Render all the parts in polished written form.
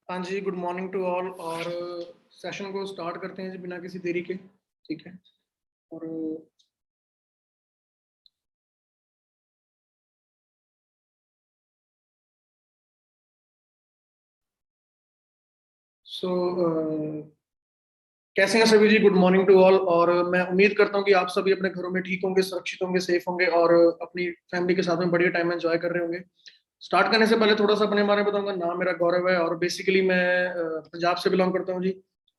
हाँ जी, good morning to all. और session को स्टार्ट करते हैं जी बिना किसी देरी के। ठीक है। और सो कैसे हैं सभी जी? Good morning to all. और मैं उम्मीद करता हूँ कि आप सभी अपने घरों में ठीक होंगे, सुरक्षित होंगे, सेफ होंगे और अपनी फैमिली के साथ में बढ़िया टाइम एंजॉय कर रहे होंगे। स्टार्ट करने से पहले थोड़ा सा अपने बारे में बताऊंगा। नाम मेरा गौरव है और बेसिकली मैं पंजाब से बिलोंग करता हूँ जी।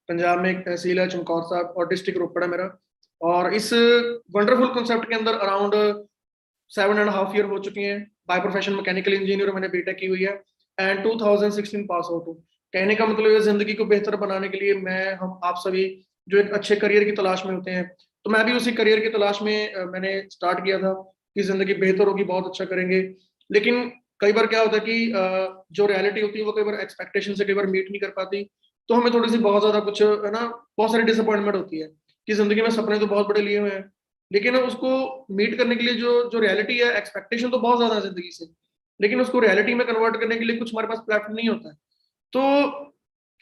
पंजाब में एक तहसील है चमकौर साहब और डिस्ट्रिक्ट रोपड़ है मेरा। और इस वंडरफुल कॉन्सेप्ट के अंदर अराउंड 7.5 ईयर हो चुकी हैं। बाय प्रोफेशन मैकेनिकल इंजीनियर, मैंने बीटेक की हुई है एंड 2016 पास आउट हूँ। कहने का मतलब है जिंदगी को बेहतर बनाने के लिए मैं हम आप सभी जो एक अच्छे करियर की तलाश में होते हैं, तो मैं भी उसी करियर की तलाश में मैंने स्टार्ट किया था कि जिंदगी बेहतर होगी, बहुत अच्छा करेंगे। लेकिन कई बार क्या होता है कि जो रियलिटी होती है वो कई बार एक्सपेक्टेशन से कई बार मीट नहीं कर पाती। तो हमें थोड़ी सी बहुत ज्यादा कुछ है ना, बहुत सारी डिसअपॉइंटमेंट होती है कि जिंदगी में सपने तो बहुत बड़े लिए हुए हैं, लेकिन उसको मीट करने के लिए जो जो रियलिटी है, एक्सपेक्टेशन तो बहुत ज्यादा है जिंदगी से, लेकिन उसको रियलिटी में कन्वर्ट करने के लिए कुछ हमारे पास प्लेटफॉर्म नहीं होता है। तो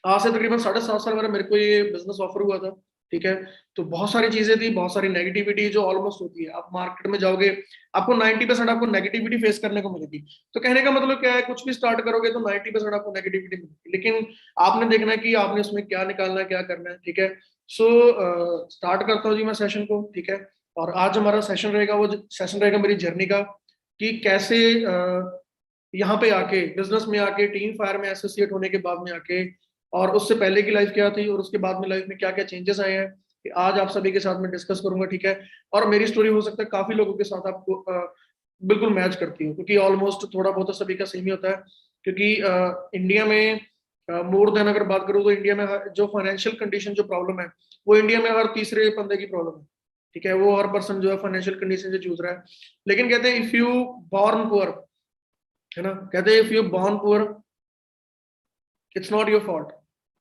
आज से तकरीबन 7.5 साल मेरा मेरे को ये बिजनेस ऑफर हुआ था। ठीक है। तो बहुत सारी चीजें थी, बहुत सारी नेगेटिविटी जो ऑलमोस्ट होती है, आप मार्केट में जाओगे आपको 90% आपको नेगेटिविटी फेस करने को मिलेगी। तो कहने का मतलब क्या है, कुछ भी स्टार्ट करोगे तो 90% आपको नेगेटिविटी मिलेगी, लेकिन आपने देखना है कि आपने उसमें क्या निकालना है, क्या करना है। ठीक है। सो स्टार्ट करता हूँ जी मैं सेशन को। ठीक है। और आज हमारा सेशन रहेगा, वो सेशन रहेगा मेरी जर्नी का, कि कैसे यहाँ पे आके बिजनेस में आके टीम फायर में एसोसिएट होने के बाद में आके, और उससे पहले की लाइफ क्या थी और उसके बाद में लाइफ में क्या क्या चेंजेस आए हैं, कि आज आप सभी के साथ में डिस्कस करूंगा। ठीक है। और मेरी स्टोरी हो सकता है काफी लोगों के साथ आपको बिल्कुल मैच करती हो, क्योंकि ऑलमोस्ट थोड़ा बहुत तो सभी का सेम ही होता है। क्योंकि इंडिया में मोर देन अगर बात करूँ तो इंडिया में जो फाइनेंशियल कंडीशन जो प्रॉब्लम है, वो इंडिया में हर तीसरे बंदे की प्रॉब्लम है। ठीक है। वो हर पर्सन जो है फाइनेंशियल कंडीशन से जूझ रहा है। लेकिन कहते हैं इफ यू बॉर्न पुअर, है ना, कहते हैं if you born poor it's not your fault,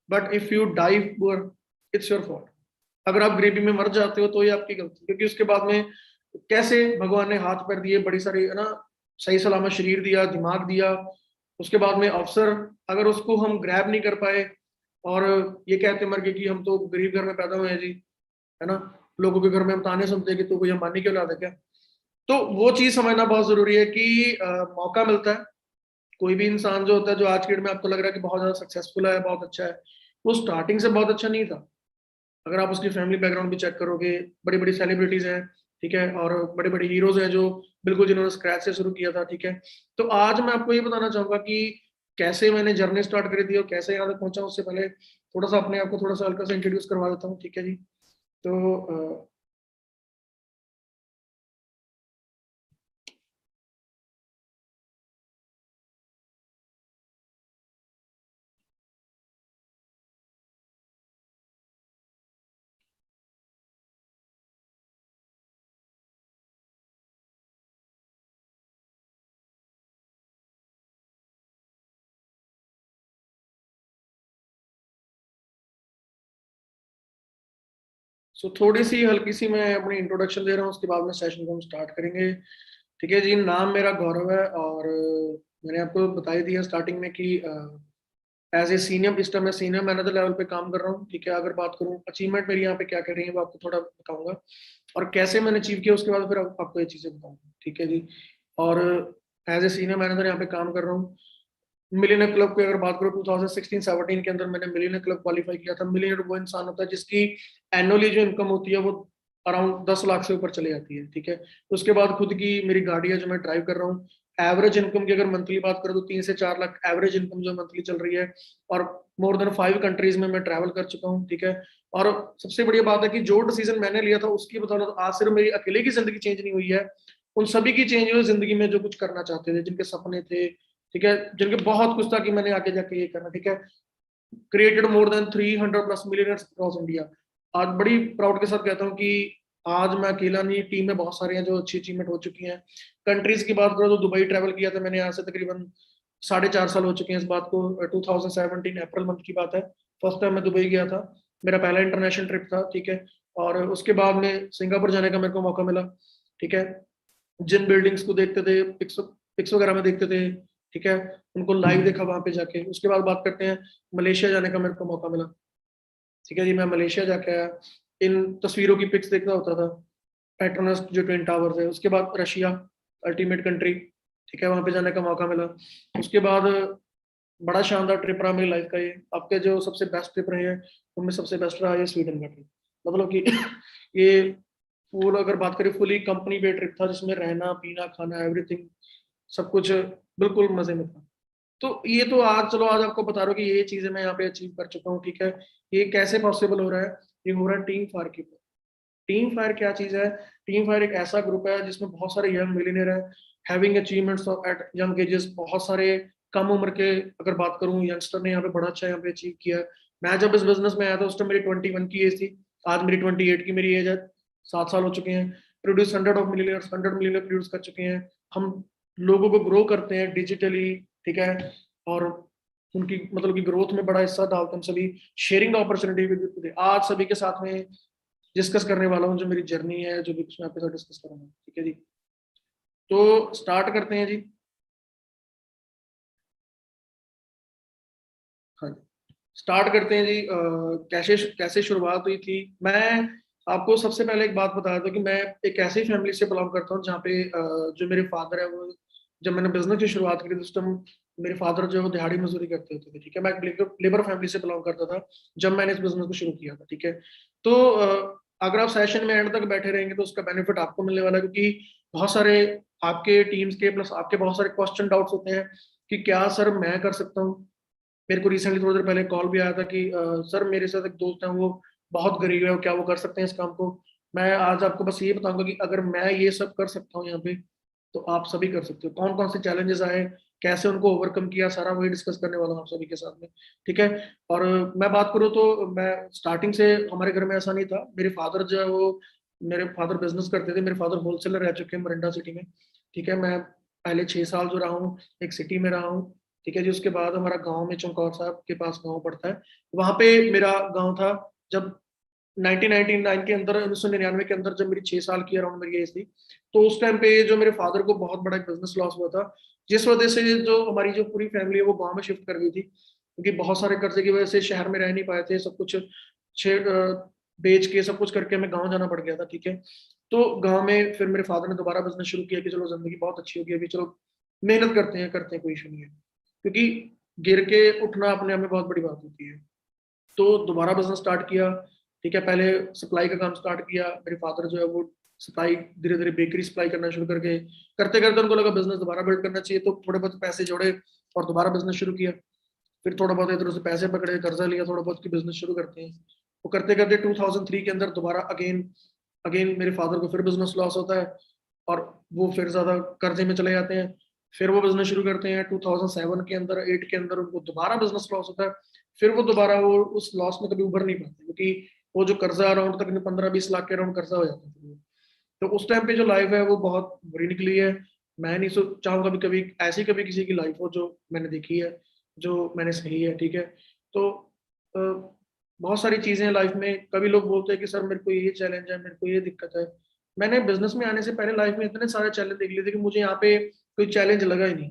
but if you die poor it's your fault. अगर आप गरीबी में मर जाते हो तो ये आपकी गलती, क्योंकि उसके बाद में कैसे भगवान ने हाथ पैर दिए, बड़ी सारी, है ना, सही सलामत शरीर दिया, दिमाग दिया, उसके बाद में अवसर, अगर उसको हम ग्रैब नहीं कर पाए और ये कहते मर गए कि हम तो गरीब घर में पैदा हुए हैं जी, है ना, लोगों के घर में हम ताने सुनते हैं कि तू कोई अंबानी की औलाद है क्या। तो वो चीज समझना बहुत जरूरी है कि मौका मिलता है। कोई भी इंसान जो होता है, जो आज की डेट में आपको लग रहा है कि बहुत ज्यादा सक्सेसफुल है, बहुत अच्छा है, वो स्टार्टिंग से बहुत अच्छा नहीं था। अगर आप उसकी फैमिली बैकग्राउंड भी चेक करोगे, बड़ी बड़ी सेलिब्रिटीज हैं, ठीक है, और बड़े बड़े हीरोज हैं जो बिल्कुल जिन्होंने स्क्रैच से शुरू किया था। ठीक है। तो आज मैं आपको ये बताना चाहूंगा कि कैसे मैंने जर्नी स्टार्ट करी थी और कैसे यहाँ तक पहुंचा। उससे पहले थोड़ा सा अपने आप को थोड़ा सा हल्का सा इंट्रोड्यूस करवा देता हूँ। ठीक है जी। तो थोड़ी सी हल्की सी मैं अपनी इंट्रोडक्शन दे रहा हूँ, उसके बाद में सेशन को हम स्टार्ट करेंगे। ठीक है जी। नाम मेरा गौरव है और मैंने आपको बता ही दिया स्टार्टिंग में कि एज ए सीनियर, इस टाइम मैं सीनियर मैनेजर लेवल पे काम कर रहा हूँ। ठीक है। अगर बात करूँ अचीवमेंट मेरी यहाँ पे क्या कर रही है, वो आपको थोड़ा बताऊंगा, और कैसे मैंने अचीव किया उसके बाद फिर आपको ये चीजें बताऊंगा। ठीक है जी। और एज ए सीनियर मैनेजर यहाँ पे काम कर रहा हूँ। मिलियनर क्लब की अगर बात करूँ 2016-17 के अंदर मैंने मिलियनर क्लब क्वालिफाई किया था। मिलियनर वो इंसान होता है जिसकी एनुअली जो इनकम होती है वो अराउंड 10 लाख से ऊपर चली जाती है। ठीक है। उसके बाद खुद की मेरी गाड़ी है जो मैं ड्राइव कर रहा हूँ। एवरेज इनकम की अगर मंथली बात करूँ तो 3 से 4 लाख एवरेज इनकम जो मंथली चल रही है, और मोर देन 5 कंट्रीज में मैं ट्रैवल कर चुका हूँ। ठीक है। और सबसे बढ़िया बात है कि जो डिसीजन मैंने लिया था उसकी बदौलत आज सिर्फ मेरी अकेले की जिंदगी चेंज नहीं हुई है, उन सभी की चेंज हुई जिंदगी में जो कुछ करना चाहते थे, जिनके सपने थे, ठीक है, जिनके बहुत कुछ था कि मैंने आगे जाके ये करना। ठीक है। Created more than 300+ millionaires across India. आज बड़ी प्राउड के साथ कहता हूँ कि आज मैं अकेला नहीं, टीम में बहुत सारे हैं जो अच्छी अचीवमेंट हो चुकी हैं। कंट्रीज की बात करो तो दुबई ट्रैवल किया था मैंने, यहाँ से तकरीबन 4.5 साल हो चुके हैं इस बात को। 2017 अप्रैल मंथ की बात है, फर्स्ट टाइम मैं दुबई गया था। मेरा पहला इंटरनेशनल ट्रिप था। ठीक है। और उसके बाद में सिंगापुर जाने का मेरे को मौका मिला। ठीक है। जिन बिल्डिंग्स को देखते थे, पिक्स पिक्स वगैरह में देखते थे, ठीक है, उनको लाइव देखा वहां पे जाके। उसके बाद बात करते हैं मलेशिया जाने का मेरे को मौका मिला। ठीक है जी, मैं मलेशिया जाके आया, इन तस्वीरों की पिक्स देखना होता था, पेट्रोनस जो ट्विन टावर्स है। उसके बाद रशिया, अल्टीमेट कंट्री, ठीक है, वहां पे जाने का मौका मिला। उसके बाद बड़ा शानदार ट्रिप रहा मेरी लाइफ का ये, आपके जो सबसे बेस्ट ट्रिप रहे हैं उनमें सबसे बेस्ट रहा ये स्वीडन का ट्रिप। मतलब कि ये पूरा अगर बात करें फुली कंपनी पे ट्रिप था, जिसमें रहना पीना खाना एवरीथिंग सब कुछ बिल्कुल मजे में था। तो ये तो आज चलो आज आपको बता रहा हूँ कि ये चीजें मैं यहाँ पे अचीव कर चुका हूँ, ठीक है। ये कैसे पॉसिबल हो रहा है? ये हो रहा है टीम फायर की। टीम फायर क्या चीज है? टीम फायर एक ऐसा ग्रुप है जिसमें बहुत सारे यंग मिलियनेयर हैं, having achievements at young ages, बहुत सारे कम उम्र के, अगर बात करूं यंगस्टर ने यहाँ पे बड़ा अच्छा यहाँ पे अचीव किया है। मैं जब इस बिजनेस में आया था उस टाइम मेरी 21 की एज थी, आज मेरी 28 की मेरी एज है, 7 साल हो चुके हैं। Produce hundred of millionaires, 100 millionaire produce कर चुके हैं हम। लोगों को ग्रो करते हैं डिजिटली, ठीक है, और उनकी मतलब की ग्रोथ में बड़ा हिस्सा डालते हैं हम सभी। शेयरिंग अपॉर्चुनिटी भी आज सभी के साथ में डिस्कस करने वाला हूँ, जो मेरी जर्नी है, जो भी कुछ मैं आपके साथ डिस्कस करूंगा, ठीक है जी। तो स्टार्ट करते हैं जी। हाँ जी, स्टार्ट करते हैं जी। कैसे कैसे शुरुआत हुई थी? मैं आपको सबसे पहले एक बात बता दूं कि मैं एक ऐसी फैमिली से बिलोंग करता हूँ जहाँ पे जो मेरे फादर है वो, जब मैंने बिजनेस की शुरुआत की थी उस टाइम मेरे फादर जो है वो दिहाड़ी मजदूरी करते होते थे, ठीक है। मैं एक लेबर फैमिली से बिलोंग करता था जब मैंने इस बिजनेस को शुरू किया था, ठीक है। तो अगर आप सेशन में एंड तक बैठे रहेंगे तो उसका बेनिफिट आपको मिलने वाला है, क्योंकि बहुत सारे आपके टीम्स के प्लस आपके बहुत सारे क्वेश्चन डाउट्स होते हैं कि क्या सर मैं कर सकता हूँ। मेरे को रिसेंटली थोड़ी देर पहले कॉल भी आया था कि सर मेरे साथ एक दोस्त है वो बहुत गरीब है, क्या वो कर सकते हैं इस काम को? मैं आज आपको बस ये बताऊंगा कि अगर मैं ये सब कर सकता हूँ यहाँ पे, तो आप सभी कर सकते हो। कौन कौन से चैलेंजेस आए, कैसे उनको ओवरकम किया, सारा वही डिस्कस करने वाला हूँ आप सभी के साथ में, ठीक है। और मैं बात करूँ तो मैं स्टार्टिंग से, हमारे घर में ऐसा नहीं था। मेरे फादर जो है वो, मेरे फादर बिजनेस करते थे, मेरे फादर होलसेलर रह चुके हैं मोरिंडा सिटी में, ठीक है। मैं पहले 6 साल जो रहा हूँ एक सिटी में रहा हूँ, ठीक है जी। उसके बाद हमारा गांव में चमकौर साहब के पास गांव पड़ता है, वहां पे मेरा गांव था। जब 1999 के अंदर, 1999 के अंदर, जब मेरी 6 साल की अराउंड मेरी एज थी, तो उस टाइम पे जो मेरे फादर को बहुत बड़ा बिजनेस लॉस हुआ था, जिस वजह से जो हमारी जो पूरी फैमिली है वो गांव में शिफ्ट कर गई थी, क्योंकि बहुत सारे कर्जे की वजह से शहर में रह नहीं पाए थे। सब कुछ बेच के सब कुछ करके हमें गाँव जाना पड़ गया था, ठीक है। तो गाँव में फिर मेरे फादर ने दोबारा बिजनेस शुरू किया कि चलो जिंदगी बहुत अच्छी होगी अभी, चलो मेहनत करते हैं, कोई इशू नहीं है, क्योंकि गिर के उठना अपने आप में बहुत बड़ी बात होती है। तो दोबारा बिजनेस स्टार्ट किया, ठीक है। पहले सप्लाई का काम स्टार्ट किया, मेरे फादर जो है वो सप्लाई धीरे धीरे बेकरी सप्लाई करना शुरू करके, करते करते उनको लगा बिजनेस दोबारा बिल्ड करना चाहिए, तो थोड़े बहुत पैसे जोड़े और दोबारा बिजनेस शुरू किया। फिर थोड़ा बहुत इधर से पैसे पकड़े, कर्जा लिया थोड़ा बहुत, की बिजनेस शुरू करते हैं। वो करते करते 2003 के अंदर दोबारा अगेन अगेन मेरे फादर को फिर बिजनेस लॉस होता है, और वो फिर ज्यादा कर्जे में चले जाते हैं। फिर वो बिजनेस शुरू करते हैं 2007 के अंदर, 8 के अंदर उनको दोबारा बिजनेस लॉस होता है। फिर वो दोबारा वो उस लॉस में कभी उभर नहीं पाते, क्योंकि वो जो कर्जा अराउंड तक 15-20 लाख के अराउंड कर्जा हो जाता है। तो उस टाइम पे जो लाइफ है वो बहुत बुरी निकली है। मैं नहीं चाहूंगा भी कभी ऐसी कभी किसी की लाइफ हो जो मैंने देखी है, जो मैंने सही है, ठीक है। तो अ, बहुत सारी चीजें लाइफ में, कभी लोग बोलते हैं कि सर मेरे को ये चैलेंज है, मेरे को ये दिक्कत है। मैंने बिजनेस में आने से पहले लाइफ में इतने सारे चैलेंज देख लिए थे कि मुझे यहाँ पे कोई चैलेंज लगा ही नहीं।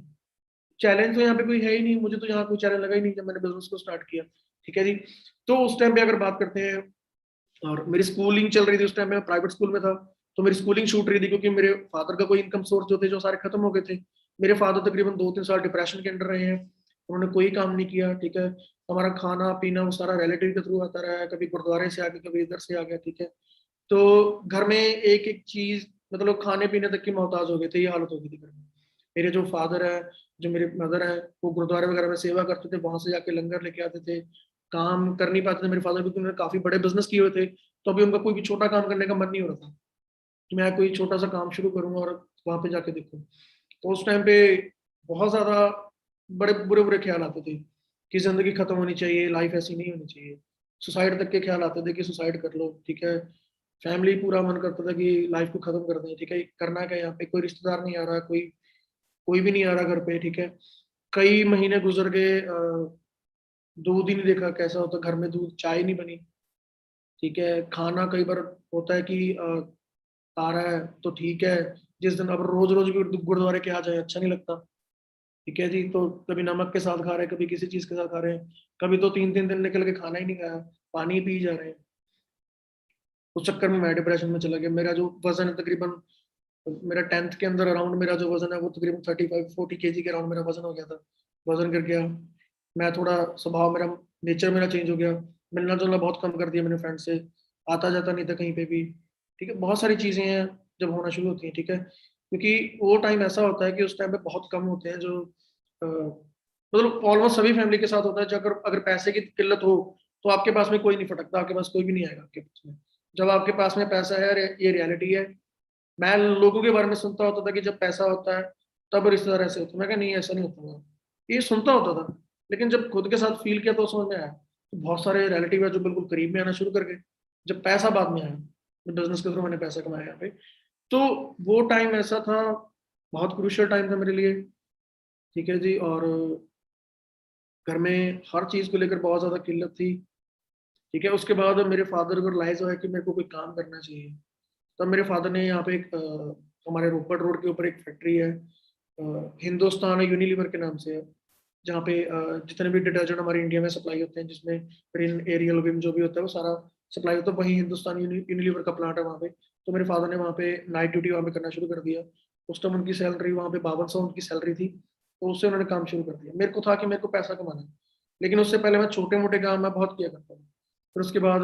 चैलेंज तो यहाँ पे कोई है ही नहीं, मुझे तो यहाँ कोई चैलेंज लगा ही नहीं जब मैंने बिजनेस को स्टार्ट किया, ठीक है जी। तो उस टाइम पे अगर बात करते हैं, और मेरी स्कूलिंग चल रही थी उस टाइम में, मैं प्राइवेट स्कूल में था, तो मेरी स्कूलिंग छूट रही थी क्योंकि मेरे फादर का कोई इनकम सोर्स जो थे जो सारे खत्म हो गए थे। मेरे फादर तकरीबन 2-3 साल डिप्रेशन के अंदर रहे हैं, उन्होंने कोई काम नहीं किया, ठीक है। हमारा खाना पीना वो सारा रिलेटिव के थ्रू आता रहा है, कभी गुरुद्वारे से आ गया, कभी इधर से आ गया, ठीक है। तो घर में एक एक चीज, मतलब खाने पीने तक की मोहताज हो गए थे, ये हालत हो गई थी घर में। मेरे जो फादर है, जो मेरे मदर है, वो गुरुद्वारे वगैरह में सेवा करते थे, वहां से जाके लंगर लेके आते थे। काम कर नहीं पाते थे मेरे फादर, क्योंकि उन्होंने काफी बड़े बिजनेस किए हुए थे, तो अभी उनका कोई भी छोटा काम करने का मन नहीं हो रहा था कि मैं कोई छोटा सा काम शुरू करूँ और वहां पे जाके देखूँ। तो उस टाइम पे बहुत ज्यादा बड़े बुरे बुरे ख्याल आते थे कि जिंदगी खत्म होनी चाहिए, लाइफ ऐसी नहीं होनी चाहिए। सुसाइड तक के ख्याल आते थे कि सुसाइड कर लो, ठीक है। फैमिली पूरा मन करता था कि लाइफ को खत्म कर दें, ठीक है। करना क्या, यहाँ पे कोई रिश्तेदार नहीं आ रहा, कोई कोई भी नहीं आ रहा घर पे, ठीक है। कई महीने गुजर गए, दूध ही नहीं देखा कैसा होता घर में, दूध चाय नहीं बनी, ठीक है। खाना कई बार होता है कि आ रहा है तो ठीक है, जिस दिन अब रोज रोज भी गुरुद्वारे के आ जाए अच्छा नहीं लगता, ठीक है जी। तो कभी नमक के साथ खा रहे हैं, कभी किसी चीज के साथ खा रहे हैं, कभी तो 3 3 दिन निकल के खाना ही नहीं खाया, पानी ही पी जा रहे हैं। उस चक्कर में मैं डिप्रेशन में चला गया। मेरा जो वजन है तकरीबन, मेरा 10th के अंदर अराउंड मेरा जो वजन है वो तकरीबन 35 40 kg के अराउंड मेरा वजन हो गया था। वजन गिर गया। मैं थोड़ा स्वभाव मेरा, नेचर मेरा चेंज हो गया। मिलना जुलना बहुत कम कर दिया मैंने फ्रेंड से, आता जाता नहीं था कहीं पे भी। ठीक है, बहुत सारी चीजें हैं जब होना शुरू होती हैं। ठीक है, क्योंकि वो टाइम ऐसा होता है कि उस टाइम पे बहुत कम होते हैं जो मतलब ऑलमोस्ट सभी फैमिली के साथ होता है। जब अगर अगर पैसे की किल्लत हो तो आपके पास में कोई नहीं फटकता, आपके पास कोई भी नहीं आएगा आपके पास में। जब आपके पास में पैसा है, ये रियलिटी है। मैं लोगों के बारे में सुनता होता था कि जब पैसा होता है तब रिश्तेदार ऐसे होते हैं। मैं कहा नहीं, ऐसा नहीं होता था। ये सुनता होता था, लेकिन जब खुद के साथ फील किया तो समझ में आया तो बहुत सारे रिलेटिव है जो बिल्कुल करीब में आना शुरू कर गए जब पैसा बाद में आया। बिजनेस के थ्रू मैंने पैसा कमाया यहाँ पे। तो वो टाइम ऐसा था, बहुत क्रूशियल टाइम था मेरे लिए। ठीक है जी। और घर में हर चीज को लेकर बहुत ज्यादा किल्लत थी। ठीक है, उसके बाद मेरे फादर को रियलाइज हुआ कि मेरे को कोई काम करना चाहिए। तब मेरे फादर ने यहाँ पे एक हमारे रोपड़ रोड के ऊपर एक फैक्ट्री है, हिंदुस्तान यूनिलीवर के नाम से है, जहाँ पे जितने भी डिटर्जेंट हमारे इंडिया में सप्लाई होते हैं, जिसमें रिन एरियल विम जो भी होता है वो सारा सप्लाई होता है, वहीं हिंदुस्तान यूनिलीवर का प्लांट है वहाँ पे। तो मेरे फादर ने वहाँ पे नाइट ड्यूटी वहाँ पे करना शुरू कर दिया। उस टाइम उनकी सैलरी वहाँ पे 5200 उनकी सैलरी थी। तो उससे उन्होंने काम शुरू कर दिया। मेरे को था कि मेरे को पैसा कमाना है, लेकिन उससे पहले मैं छोटे मोटे काम मैं बहुत किया करता था। फिर उसके बाद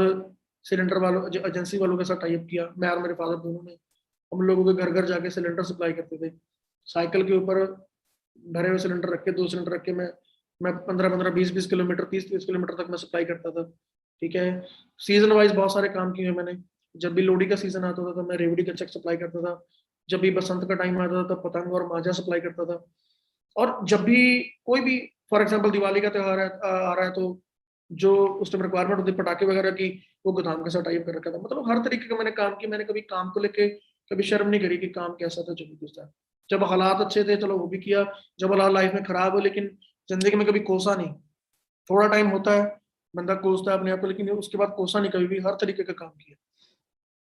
सिलेंडर वालों एजेंसी वालों के साथ टाइप किया, मैं और मेरे फादर दोनों ने। हम लोगों के घर घर जाके सिलेंडर सप्लाई करते थे। साइकिल के ऊपर भरे हुए सिलेंडर रख के, 2 सिलेंडर रख के मैं 15 15 20 20 किलोमीटर, 30 30 किलोमीटर तक मैं सप्लाई करता था। ठीक है, सीजन वाइज बहुत सारे काम किए मैंने। जब भी लोहड़ी का सीजन आता था तो मैं रेवड़ी का चक सप्लाई करता था। जब भी बसंत का टाइम आता था तब पतंग और माजा सप्लाई करता था। और जब भी कोई भी, फॉर एग्जाम्पल दिवाली का त्योहार आ रहा है तो जो उस टाइम रिक्वायरमेंट होती है पटाखे वगैरह की, वो गोदाम के साथ टाइप कर रखा था। मतलब हर तरीके का मैंने काम किया। मैंने कभी काम को लेके कभी शर्म नहीं करी कि काम कैसा था, जो भी कुछ था। जब हालात अच्छे थे चलो वो भी किया, जब हालात लाइफ में खराब हो, लेकिन जिंदगी में कभी कोसा नहीं। थोड़ा टाइम होता है बंदा कोसता है अपने आप को, लेकिन उसके बाद कोसा नहीं कभी भी, हर तरीके का काम किया।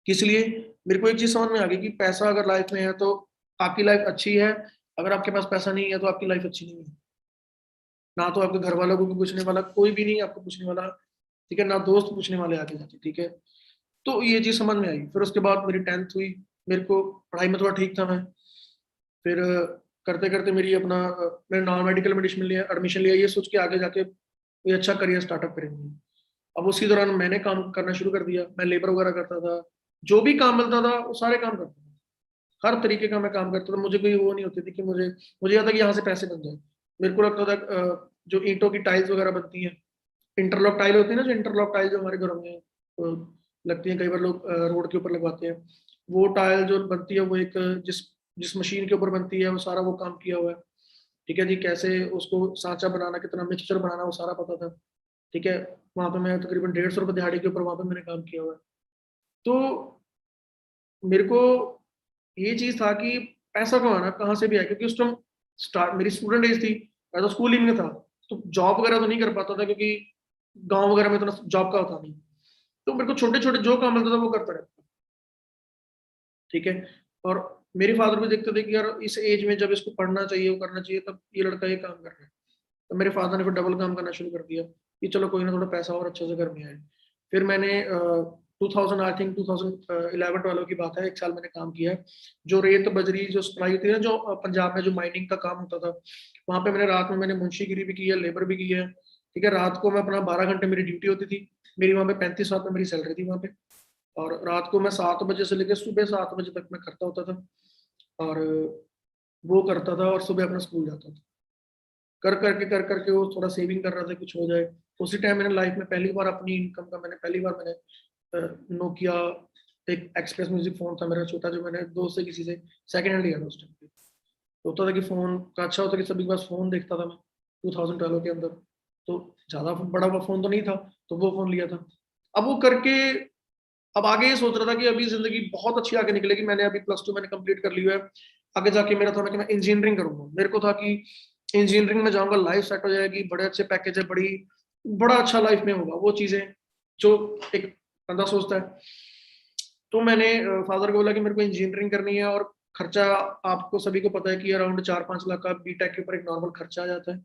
इसलिए मेरे को एक चीज समझ में आ गई कि पैसा अगर लाइफ में है तो आपकी लाइफ अच्छी है, अगर आपके पास पैसा नहीं है तो आपकी लाइफ अच्छी नहीं है। ना तो आपके घर वालों को पूछने वाला कोई भी नहीं आपको पूछने वाला। ठीक है, ना दोस्त पूछने वाले आगे जाके। ठीक है, तो ये चीज समझ में आई। फिर उसके बाद मेरी 10th हुई। मेरे को पढ़ाई में थोड़ा ठीक था मैं। फिर करते करते मेरी अपना मैंने नॉन मेडिकल में एडमिशन लिया, ये सोच के आगे जाके कोई अच्छा करियर स्टार्टअप करेंगे। अब उसी दौरान मैंने काम करना शुरू कर दिया। मैं लेबर वगैरह करता था, जो भी काम मिलता था वो सारे काम करता था। हर तरीके का मैं काम करता था। मुझे कोई वो नहीं होती थी कि मुझे यह था कि यहाँ से पैसे बन जाए। मेरे को लगता था जो ईंटों की टाइल्स वगैरह बनती हैं, इंटरलॉक टाइल होती है ना, जो इंटरलॉक टाइल जो हमारे घरों में लगती है, कई बार लोग रोड के ऊपर लगवाते हैं। वो टाइल जो बनती है वो एक जिस जिस मशीन के ऊपर बनती है वो सारा वो काम किया हुआ है। ठीक है जी, कैसे उसको सांचा बनाना, कितना मिक्सचर बनाना, वो सारा पता था। ठीक है, वहां पे मैं तकरीबन 150 रुपये दिहाड़ी के ऊपर वहां पे मैंने काम किया हुआ है। तो मेरे को ये चीज था कि पैसा कमाना कहाँ से भी आए, क्योंकि उस टाइम स्टार्ट मेरी स्टूडेंट एज थी, मैं तो स्कूलिंग में था। तो जॉब वगैरह तो नहीं कर पाता था, क्योंकि गांव वगैरह में इतना जॉब का होता नहीं। तो मेरे को छोटे छोटे जो काम मिलता था वो करता रहता। ठीक है, और मेरे फादर भी देखते थे कि यार इस एज में जब इसको पढ़ना चाहिए, वो करना चाहिए, तब ये लड़का ये काम कर रहा है। तो मेरे फादर ने फिर डबल काम करना शुरू कर दिया कि चलो कोई ना, थोड़ा पैसा और अच्छे से घर में आए। फिर मैंने 2000 आई थिंक 2011 वालों की बात है, 1 साल मैंने काम किया है। जो रेत बजरी जो सप्लाई होती है ना, जो पंजाब में जो माइनिंग का काम होता था, वहां पे मैंने रात में मैंने मुंशीगिरी भी की है, लेबर भी की है। ठीक है, रात को मैं अपना 12 घंटे मेरी ड्यूटी होती थी। मेरी वहां पे 35,000 मेरी सैलरी थी वहां पे। और रात को मैं 7 बजे से लेकर सुबह 7 बजे तक मैं करता होता था। और वो करता था और सुबह अपना स्कूल जाता था। कर करके वो थोड़ा सेविंग कर रहा था कुछ हो जाए। उसी टाइम मैंने लाइफ में पहली बार अपनी इनकम का मैंने पहली बार मैंने नोकिया एक एक्सप्रेस म्यूजिक फोन था मेरा छोटा, जो मैंने दोस्त से किसी से सेकंड हैंड लिया था उस टाइम पे। तो होता था कि फोन का अच्छा होता कि सभी के पास फोन देखता था मैं 2012 के अंदर। तो ज्यादा बड़ा हुआ फोन तो नहीं था, तो वो फोन लिया था। अब वो करके अब आगे ये सोच रहा था कि अभी जिंदगी बहुत अच्छी आगे निकलेगी। मैंने अभी +2 मैंने कंप्लीट कर लिया है। आगे जाके मेरा था कि मैं इंजीनियरिंग करूंगा। मेरे को था कि इंजीनियरिंग में जाऊंगा, लाइफ सेट हो जाएगी, बड़े अच्छे पैकेज है, बड़ा अच्छा लाइफ में होगा, वो चीजें जो एक बंदा सोचता है। तो मैंने फादर को बोला कि मेरे को इंजीनियरिंग करनी है और खर्चा आपको सभी को पता है कि अराउंड 4-5 लाख का बीटेक के ऊपर एक नॉर्मल खर्चा आ जाता है,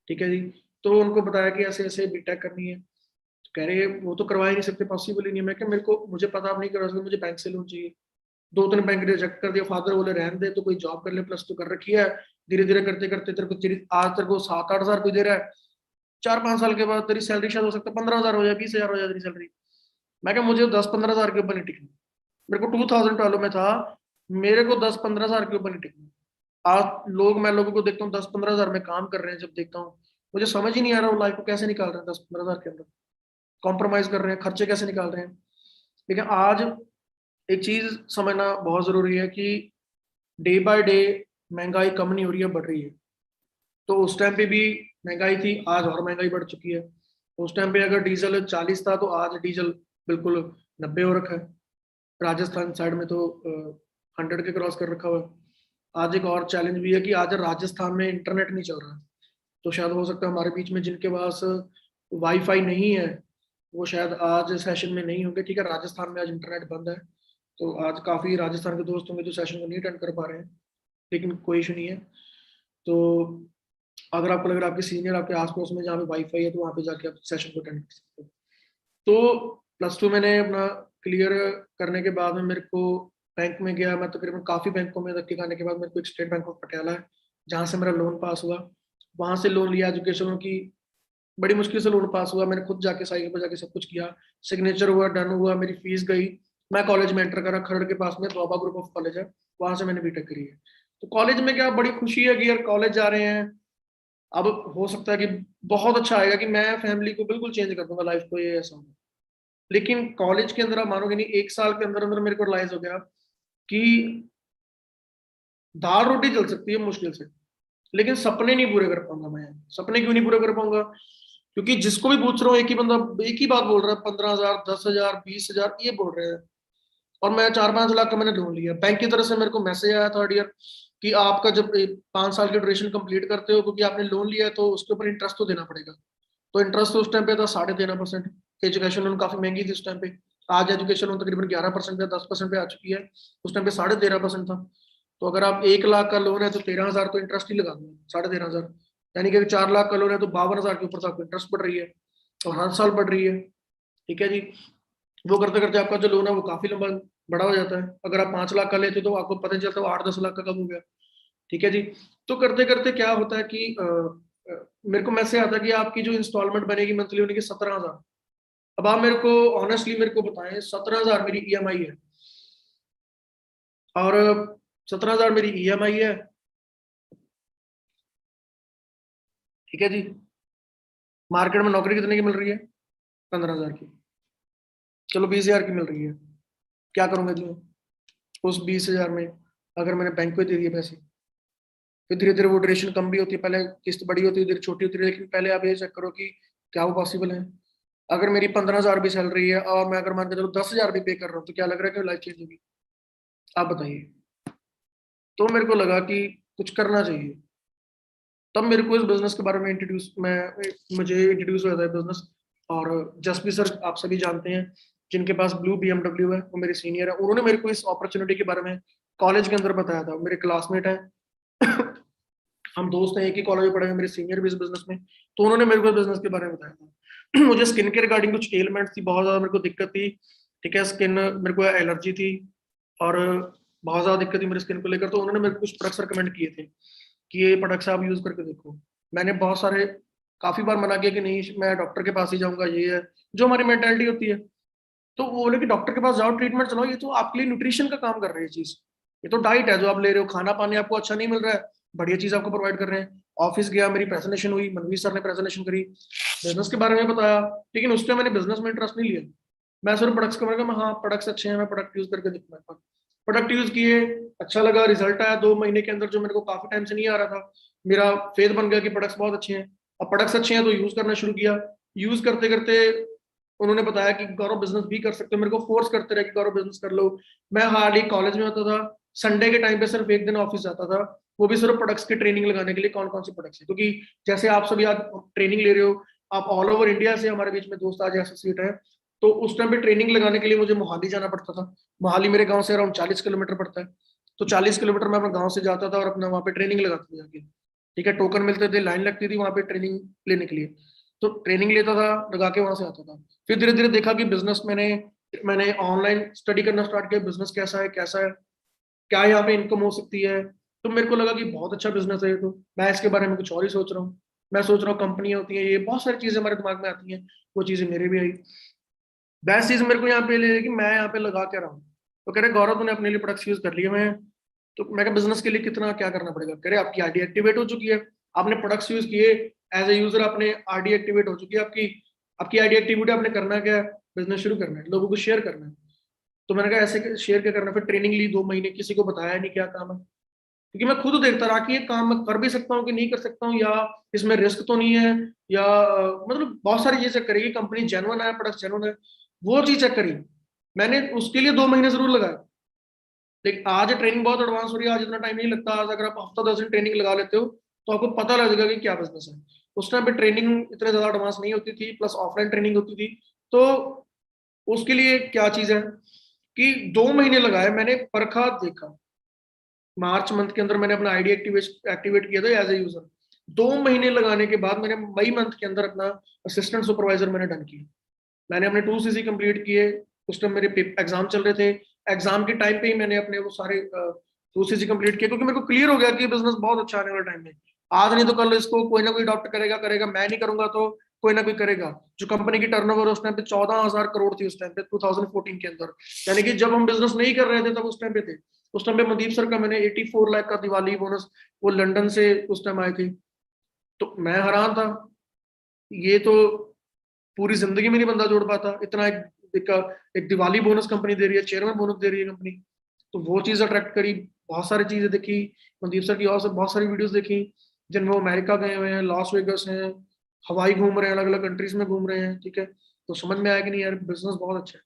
ठीक है जी। तो उनको बताया कि ऐसे ऐसे बीटेक करनी है, तो कह रहे हैं वो तो करवा ही नहीं सकते, पॉसिबल ही नहीं है। मैं क्या, मेरे को, मुझे पता आप नहीं करवा सकते, मुझे बैंक से लोन चाहिए। 2-3 बैंक रिजेक्ट कर दिया, फादर बोले रहने दे, तो कोई जॉब कर ले, प्लस टू कर रखी है, धीरे धीरे करते करते तेरे को आज तेरे को 7-8 हजार कोई दे रहा है, 4-5 साल के बाद तेरी सैलरी शायद हो सकता है 15 हजार हो जाए, 20 हजार हो जाए तेरी सैलरी। मैं क्या, मुझे 10-15 हजार के ऊपर नहीं टिकना। मेरे को 2012 में था, मेरे को 10-15 हजार के ऊपर नहीं टिकना। आज लोग, मैं लोगों को देखता हूँ 10-15 हजार में काम कर रहे हैं, जब देखता हूँ मुझे समझ ही नहीं आ रहा वो लाइफ को कैसे निकाल रहे हैं 10-15 हजार के अंदर, कॉम्प्रोमाइज कर रहे हैं, खर्चे कैसे निकाल रहे हैं। लेकिन आज एक चीज समझना बहुत जरूरी है कि डे बाय डे महंगाई कम नहीं हो रही है, बढ़ रही है। तो उस टाइम पे भी महंगाई थी, आज और महंगाई बढ़ चुकी है। उस टाइम पे अगर डीजल 40 था, तो आज डीजल बिल्कुल 90 हो रखा है। राजस्थान साइड में तो 100 के क्रॉस कर रखा हुआ है। आज एक और चैलेंज भी है कि आज राजस्थान में इंटरनेट नहीं चल रहा है, तो शायद हो सकता है हमारे बीच में जिनके पास वाईफाई नहीं है, वो शायद आज सेशन में नहीं होंगे, ठीक है। राजस्थान में आज इंटरनेट बंद है, तो आज काफी राजस्थान के दोस्त होंगे जो सेशन को नहीं अटेंड कर पा रहे हैं, लेकिन कोई इशू नहीं है। तो अगर आपको लग रहा है आपके सीनियर आपके आसपास में जहाँ पे वाईफाई है, तो वहाँ पे जाके आप सेशन को अटेंड कर सकते हो। तो +2 मैंने अपना क्लियर करने के बाद में मेरे को बैंक में गया, मैं तकरीबन काफी बैंकों में धक्के खाने के बाद मेरे को एक स्टेट बैंक ऑफ पटियाला है जहाँ से मेरा लोन पास हुआ, वहां से लोन लिया एजुकेशन लोन की। बड़ी मुश्किल से लोन पास हुआ, मैंने खुद जाके साइकिल पर जाके सब कुछ किया, सिग्नेचर हुआ, डन हुआ, मेरी फीस गई, मैं कॉलेज में एंटर करा। खरड़ के पास में बाबा ग्रुप ऑफ कॉलेज है, वहां से मैंने बीटेक करी है। तो कॉलेज में क्या बड़ी खुशी है कि यार कॉलेज जा रहे हैं। अब हो सकता है कि बहुत अच्छा आएगा कि मैं फैमिली को बिल्कुल चेंज कर दूंगा, लाइफ को, ये ऐसा होगा। लेकिन कॉलेज के अंदर आप मानोगे नहीं, 1 साल के अंदर अंदर मेरे को रियलाइज हो गया कि दाल रोटी चल सकती है मुश्किल से, लेकिन सपने नहीं पूरे कर पाऊंगा मैं। सपने क्यों नहीं पूरे कर पाऊंगा? क्योंकि जिसको भी पूछ रहा हूँ एक ही बंदा एक ही बात बोल रहा है, 15 हजार, 10 हजार, 20 हजार ये बोल रहे हैं। और मैं 4-5 लाख का मैंने लोन लिया बैंक की तरफ से। मेरे को मैसेज आया थर्ड ईयर कि आपका जब 5 साल की ड्यूरेशन कंप्लीट करते हो, क्योंकि आपने लोन लिया है, तो उसके ऊपर इंटरेस्ट तो देना पड़ेगा। तो इंटरेस्ट तो उस टाइम पे था 13.5%। एजुकेशन लोन काफी महंगी थी उस टाइम पे। आज एजुकेशन लोन तकरीबन 11% या 10% पे आ चुकी है, उस टाइम पे 13.5% था। तो अगर आप 1 लाख का लोन है तो 13 हजार तो इंटरेस्ट ही लगा दो, 13.5 हजार। यानी कि 4 लाख का लोन है तो 52 हजार के ऊपर से आपको इंटरेस्ट बढ़ रही है, और हर साल बढ़ रही है, ठीक है जी। वो करते करते आपका जो लोन है वो काफी लंबा बड़ा हो जाता है। अगर आप 5 लाख का लेते हो तो आपको पता नहीं चलता वो 8-10 लाख का कब हो गया, ठीक है जी। तो करते करते क्या होता है कि मेरे को मैसेज आता है कि आपकी जो इंस्टॉलमेंट बनेगी मंथली होने की 17 हजार। अब आप मेरे को ऑनेस्टली मेरे को बताएं, 17 हजार मेरी ईएमआई है, और 17 हजार मेरी ईएमआई है, ठीक है जी। मार्केट में नौकरी कितने की मिल रही है? 15 हजार की। चलो 20 हजार की मिल रही है, क्या करूंगा जी? उस 20 हजार में अगर मैंने बैंक को दे दिए पैसे, फिर धीरे धीरे वो ड्यूरेशन कम भी होती है, पहले किस्त बड़ी होती है, धीरे छोटी होती है, लेकिन पहले आप ये चेक करो कि क्या वो पॉसिबल है। अगर मेरी 15 हजार भी सैलरी है और मैं अगर मान के चलो 10 हजार भी पे कर रहा हूँ, तो क्या लग रहा है कि लाइफ चेंज होगी? आप बताइए। तो मेरे को लगा कि कुछ करना चाहिए। तब मेरे को इस बिजनेस के बारे में इंट्रोड्यूस मैं मुझे इंट्रोड्यूस हुआ था बिजनेस। और जसपी सर आप सभी जानते हैं, जिनके पास ब्लू BMW है, वो मेरे सीनियर है, उन्होंने मेरे को इस अपॉर्चुनिटी के बारे में कॉलेज के अंदर बताया था। मेरे क्लासमेट है, हम दोस्त हैं, एक ही कॉलेज में पढ़े हैं, मेरे सीनियर भी इस बिजनेस में, तो उन्होंने मेरे को बिजनेस के बारे में बताया था। मुझे स्किन के रिगार्डिंग कुछ एलिमेंट्स थी, बहुत ज्यादा मेरे को दिक्कत थी, ठीक है। स्किन मेरे को एलर्जी थी, और बहुत ज्यादा दिक्कत थी मेरी स्किन को लेकर। तो उन्होंने मेरे को कुछ प्रोडक्ट्स रिकमेंड किए थे कि ये प्रोडक्ट्स आप यूज करके देखो। मैंने बहुत सारे काफी बार मना किया कि नहीं मैं डॉक्टर के पास ही जाऊंगा, ये है जो हमारी मेंटेलिटी होती है। तो वो बोले कि डॉक्टर के पास जाओ, ट्रीटमेंट चलाओ, ये तो आपके लिए न्यूट्रिशन का काम कर रही है चीज। ये तो डाइट है जो आप ले रहे हो, खाना पानी आपको अच्छा नहीं मिल रहा है, बढ़िया चीज आपको प्रोवाइड कर रहे हैं। ऑफिस गया, मेरी प्रेजेंटेशन हुई, मनवीर सर ने प्रेजेंटेशन करी, बिजनेस के बारे में बताया, लेकिन उस टाइम मैंने बिजनेस में इंटरेस्ट नहीं लिया। मैं सिर्फ प्रोडक्ट्स के बारे में, हाँ प्रोडक्ट्स अच्छे हैं, मैं प्रोडक्ट यूज करके देखूंगा। प्रोडक्ट यूज किए, अच्छा लगा, रिजल्ट आया 2 महीने के अंदर, जो मेरे को काफी टाइम से नहीं आ रहा था। मेरा फेथ बन गया कि प्रोडक्ट्स बहुत अच्छे हैं। अब प्रोडक्ट्स अच्छे हैं तो यूज करना शुरू किया। यूज करते करते उन्होंने बताया कि गौरव बिजनेस भी कर सकते हो, मेरे को फोर्स करते रहे कि गौरव बिजनेस कर लो। मैं हार्डली कॉलेज में होता था, संडे के टाइम पे सिर्फ एक दिन ऑफिस जाता था, वो भी सिर्फ प्रोडक्ट्स की ट्रेनिंग लगाने के लिए, कौन कौन सी प्रोडक्ट्स है। क्योंकि जैसे आप सभी आज ट्रेनिंग ले रहे हो, आप ऑल ओवर इंडिया से, हमारे बीच में दोस्त आज एसोसिएट है, तो उस टाइम पे ट्रेनिंग लगाने के लिए मुझे मोहाली जाना पड़ता था। मोहाली मेरे गांव से अराउंड 40 किलोमीटर पड़ता है। तो 40 किलोमीटर मैं अपने गाँव से जाता था और अपना वहाँ पे ट्रेनिंग लगाता था जाके, ठीक है। टोकन मिलते थे, लाइन लगती थी वहाँ पे ट्रेनिंग लेने के लिए, तो ट्रेनिंग लेता था, लगा के वहां से आता था। फिर धीरे धीरे देखा कि बिजनेस मैंने मैंने ऑनलाइन स्टडी करना स्टार्ट किया, बिजनेस कैसा है, कैसा है, क्या यहाँ पे इनकम हो सकती है। तो मेरे को लगा कि बहुत अच्छा बिजनेस है ये, तो मैं इसके बारे में कुछ और ही सोच रहा हूँ। मैं सोच रहा हूँ कंपनियां होती हैं, ये बहुत सारी चीजें हमारे दिमाग में आती हैं, वो चीजें मेरे भी आई। बेस्ट चीज मेरे को यहाँ पे ले कि मैं यहाँ पे लगा के रहा हूँ। तो कह रहे गौरव तूने अपने लिए प्रोडक्ट्स यूज कर लिए। तो मैं बिजनेस के लिए कितना क्या करना पड़ेगा, कह रहे आपकी आरडी एक्टिवेट हो चुकी है, आपने प्रोडक्ट्स यूज किए, एज ए यूजर आपने आरडी एक्टिवेट हो चुकी है आपकी। आपकी आरडी एक्टिविटी आपने करना क्या है, बिजनेस शुरू करना है, लोगों को शेयर करना है। तो मैंने कहा ऐसे शेयर क्या करना, फिर ट्रेनिंग ली 2 महीने, किसी को बताया नहीं क्या काम है, क्योंकि मैं खुद देखता रहा कि ये काम मैं कर भी सकता हूँ कि नहीं कर सकता हूँ, या इसमें रिस्क तो नहीं है, या मतलब बहुत सारी चीजें चेक करेगी, कंपनी जेन्युइन है, प्रोडक्ट जेन्युइन है, वो चीज चेक करी। मैंने उसके लिए 2 महीने जरूर लगाए। लेकिन आज ट्रेनिंग बहुत एडवांस हो रही है, आज इतना टाइम नहीं लगता। आज अगर आप हफ्ता 10 दिन ट्रेनिंग लगा लेते हो तो आपको पता लग जाएगा कि क्या बिजनेस है। उस टाइम पे ट्रेनिंग इतने ज्यादा एडवांस नहीं होती थी, प्लस ऑफलाइन ट्रेनिंग होती थी। तो उसके लिए क्या चीज है कि 2 महीने लगाए, मैंने परखा देखा। मार्च मंथ के अंदर मैंने अपना आईडी एक्टिवेट किया था एज ए यूजर। 2 महीने लगाने के बाद मैंने मई मंथ के अंदर अपना असिस्टेंट सुपरवाइजर मैंने डन किया। मैंने अपने 2 सीसी कंप्लीट किए। उस टाइम मेरे एग्जाम चल रहे थे, एग्जाम के टाइम पे ही मैंने अपने वो सारे 2 सीसी कंप्लीट किए, क्योंकि मेरे को क्लियर हो गया कि बिजनेस बहुत अच्छा आने वाला टाइम में। आज नहीं तो कल इसको कोई ना कोई डॉक्टर करेगा करेगा, मैं नहीं करूंगा तो कोई ना कोई करेगा। जो कंपनी की टर्नओवर उस टाइम पे 14,000 करोड़ थी उस टाइम पे 2014 के अंदर, यानी कि जब हम बिजनेस नहीं कर रहे थे तब उस टाइम पे थे। उस टाइम पे मनदीप सर का मैंने 84 लाख का दिवाली बोनस, वो लंदन से उस टाइम आए थे। तो मैं हैरान था, ये तो पूरी जिंदगी में नहीं बंदा जोड़ पाता इतना। एक, एक दिवाली बोनस कंपनी दे रही है, चेयरमैन बोनस दे रही है कंपनी। तो वो चीज अट्रैक्ट करी, बहुत सारी चीजें देखी, मनदीप सर की और से बहुत सारी वीडियोस देखी, जिनमें वो अमेरिका गए हुए हैं, लॉस वेगस हैं, हवाई घूम रहे हैं, अलग अलग कंट्रीज में घूम रहे हैं, ठीक है। तो समझ में आया कि नहीं यार बिजनेस बहुत अच्छा है,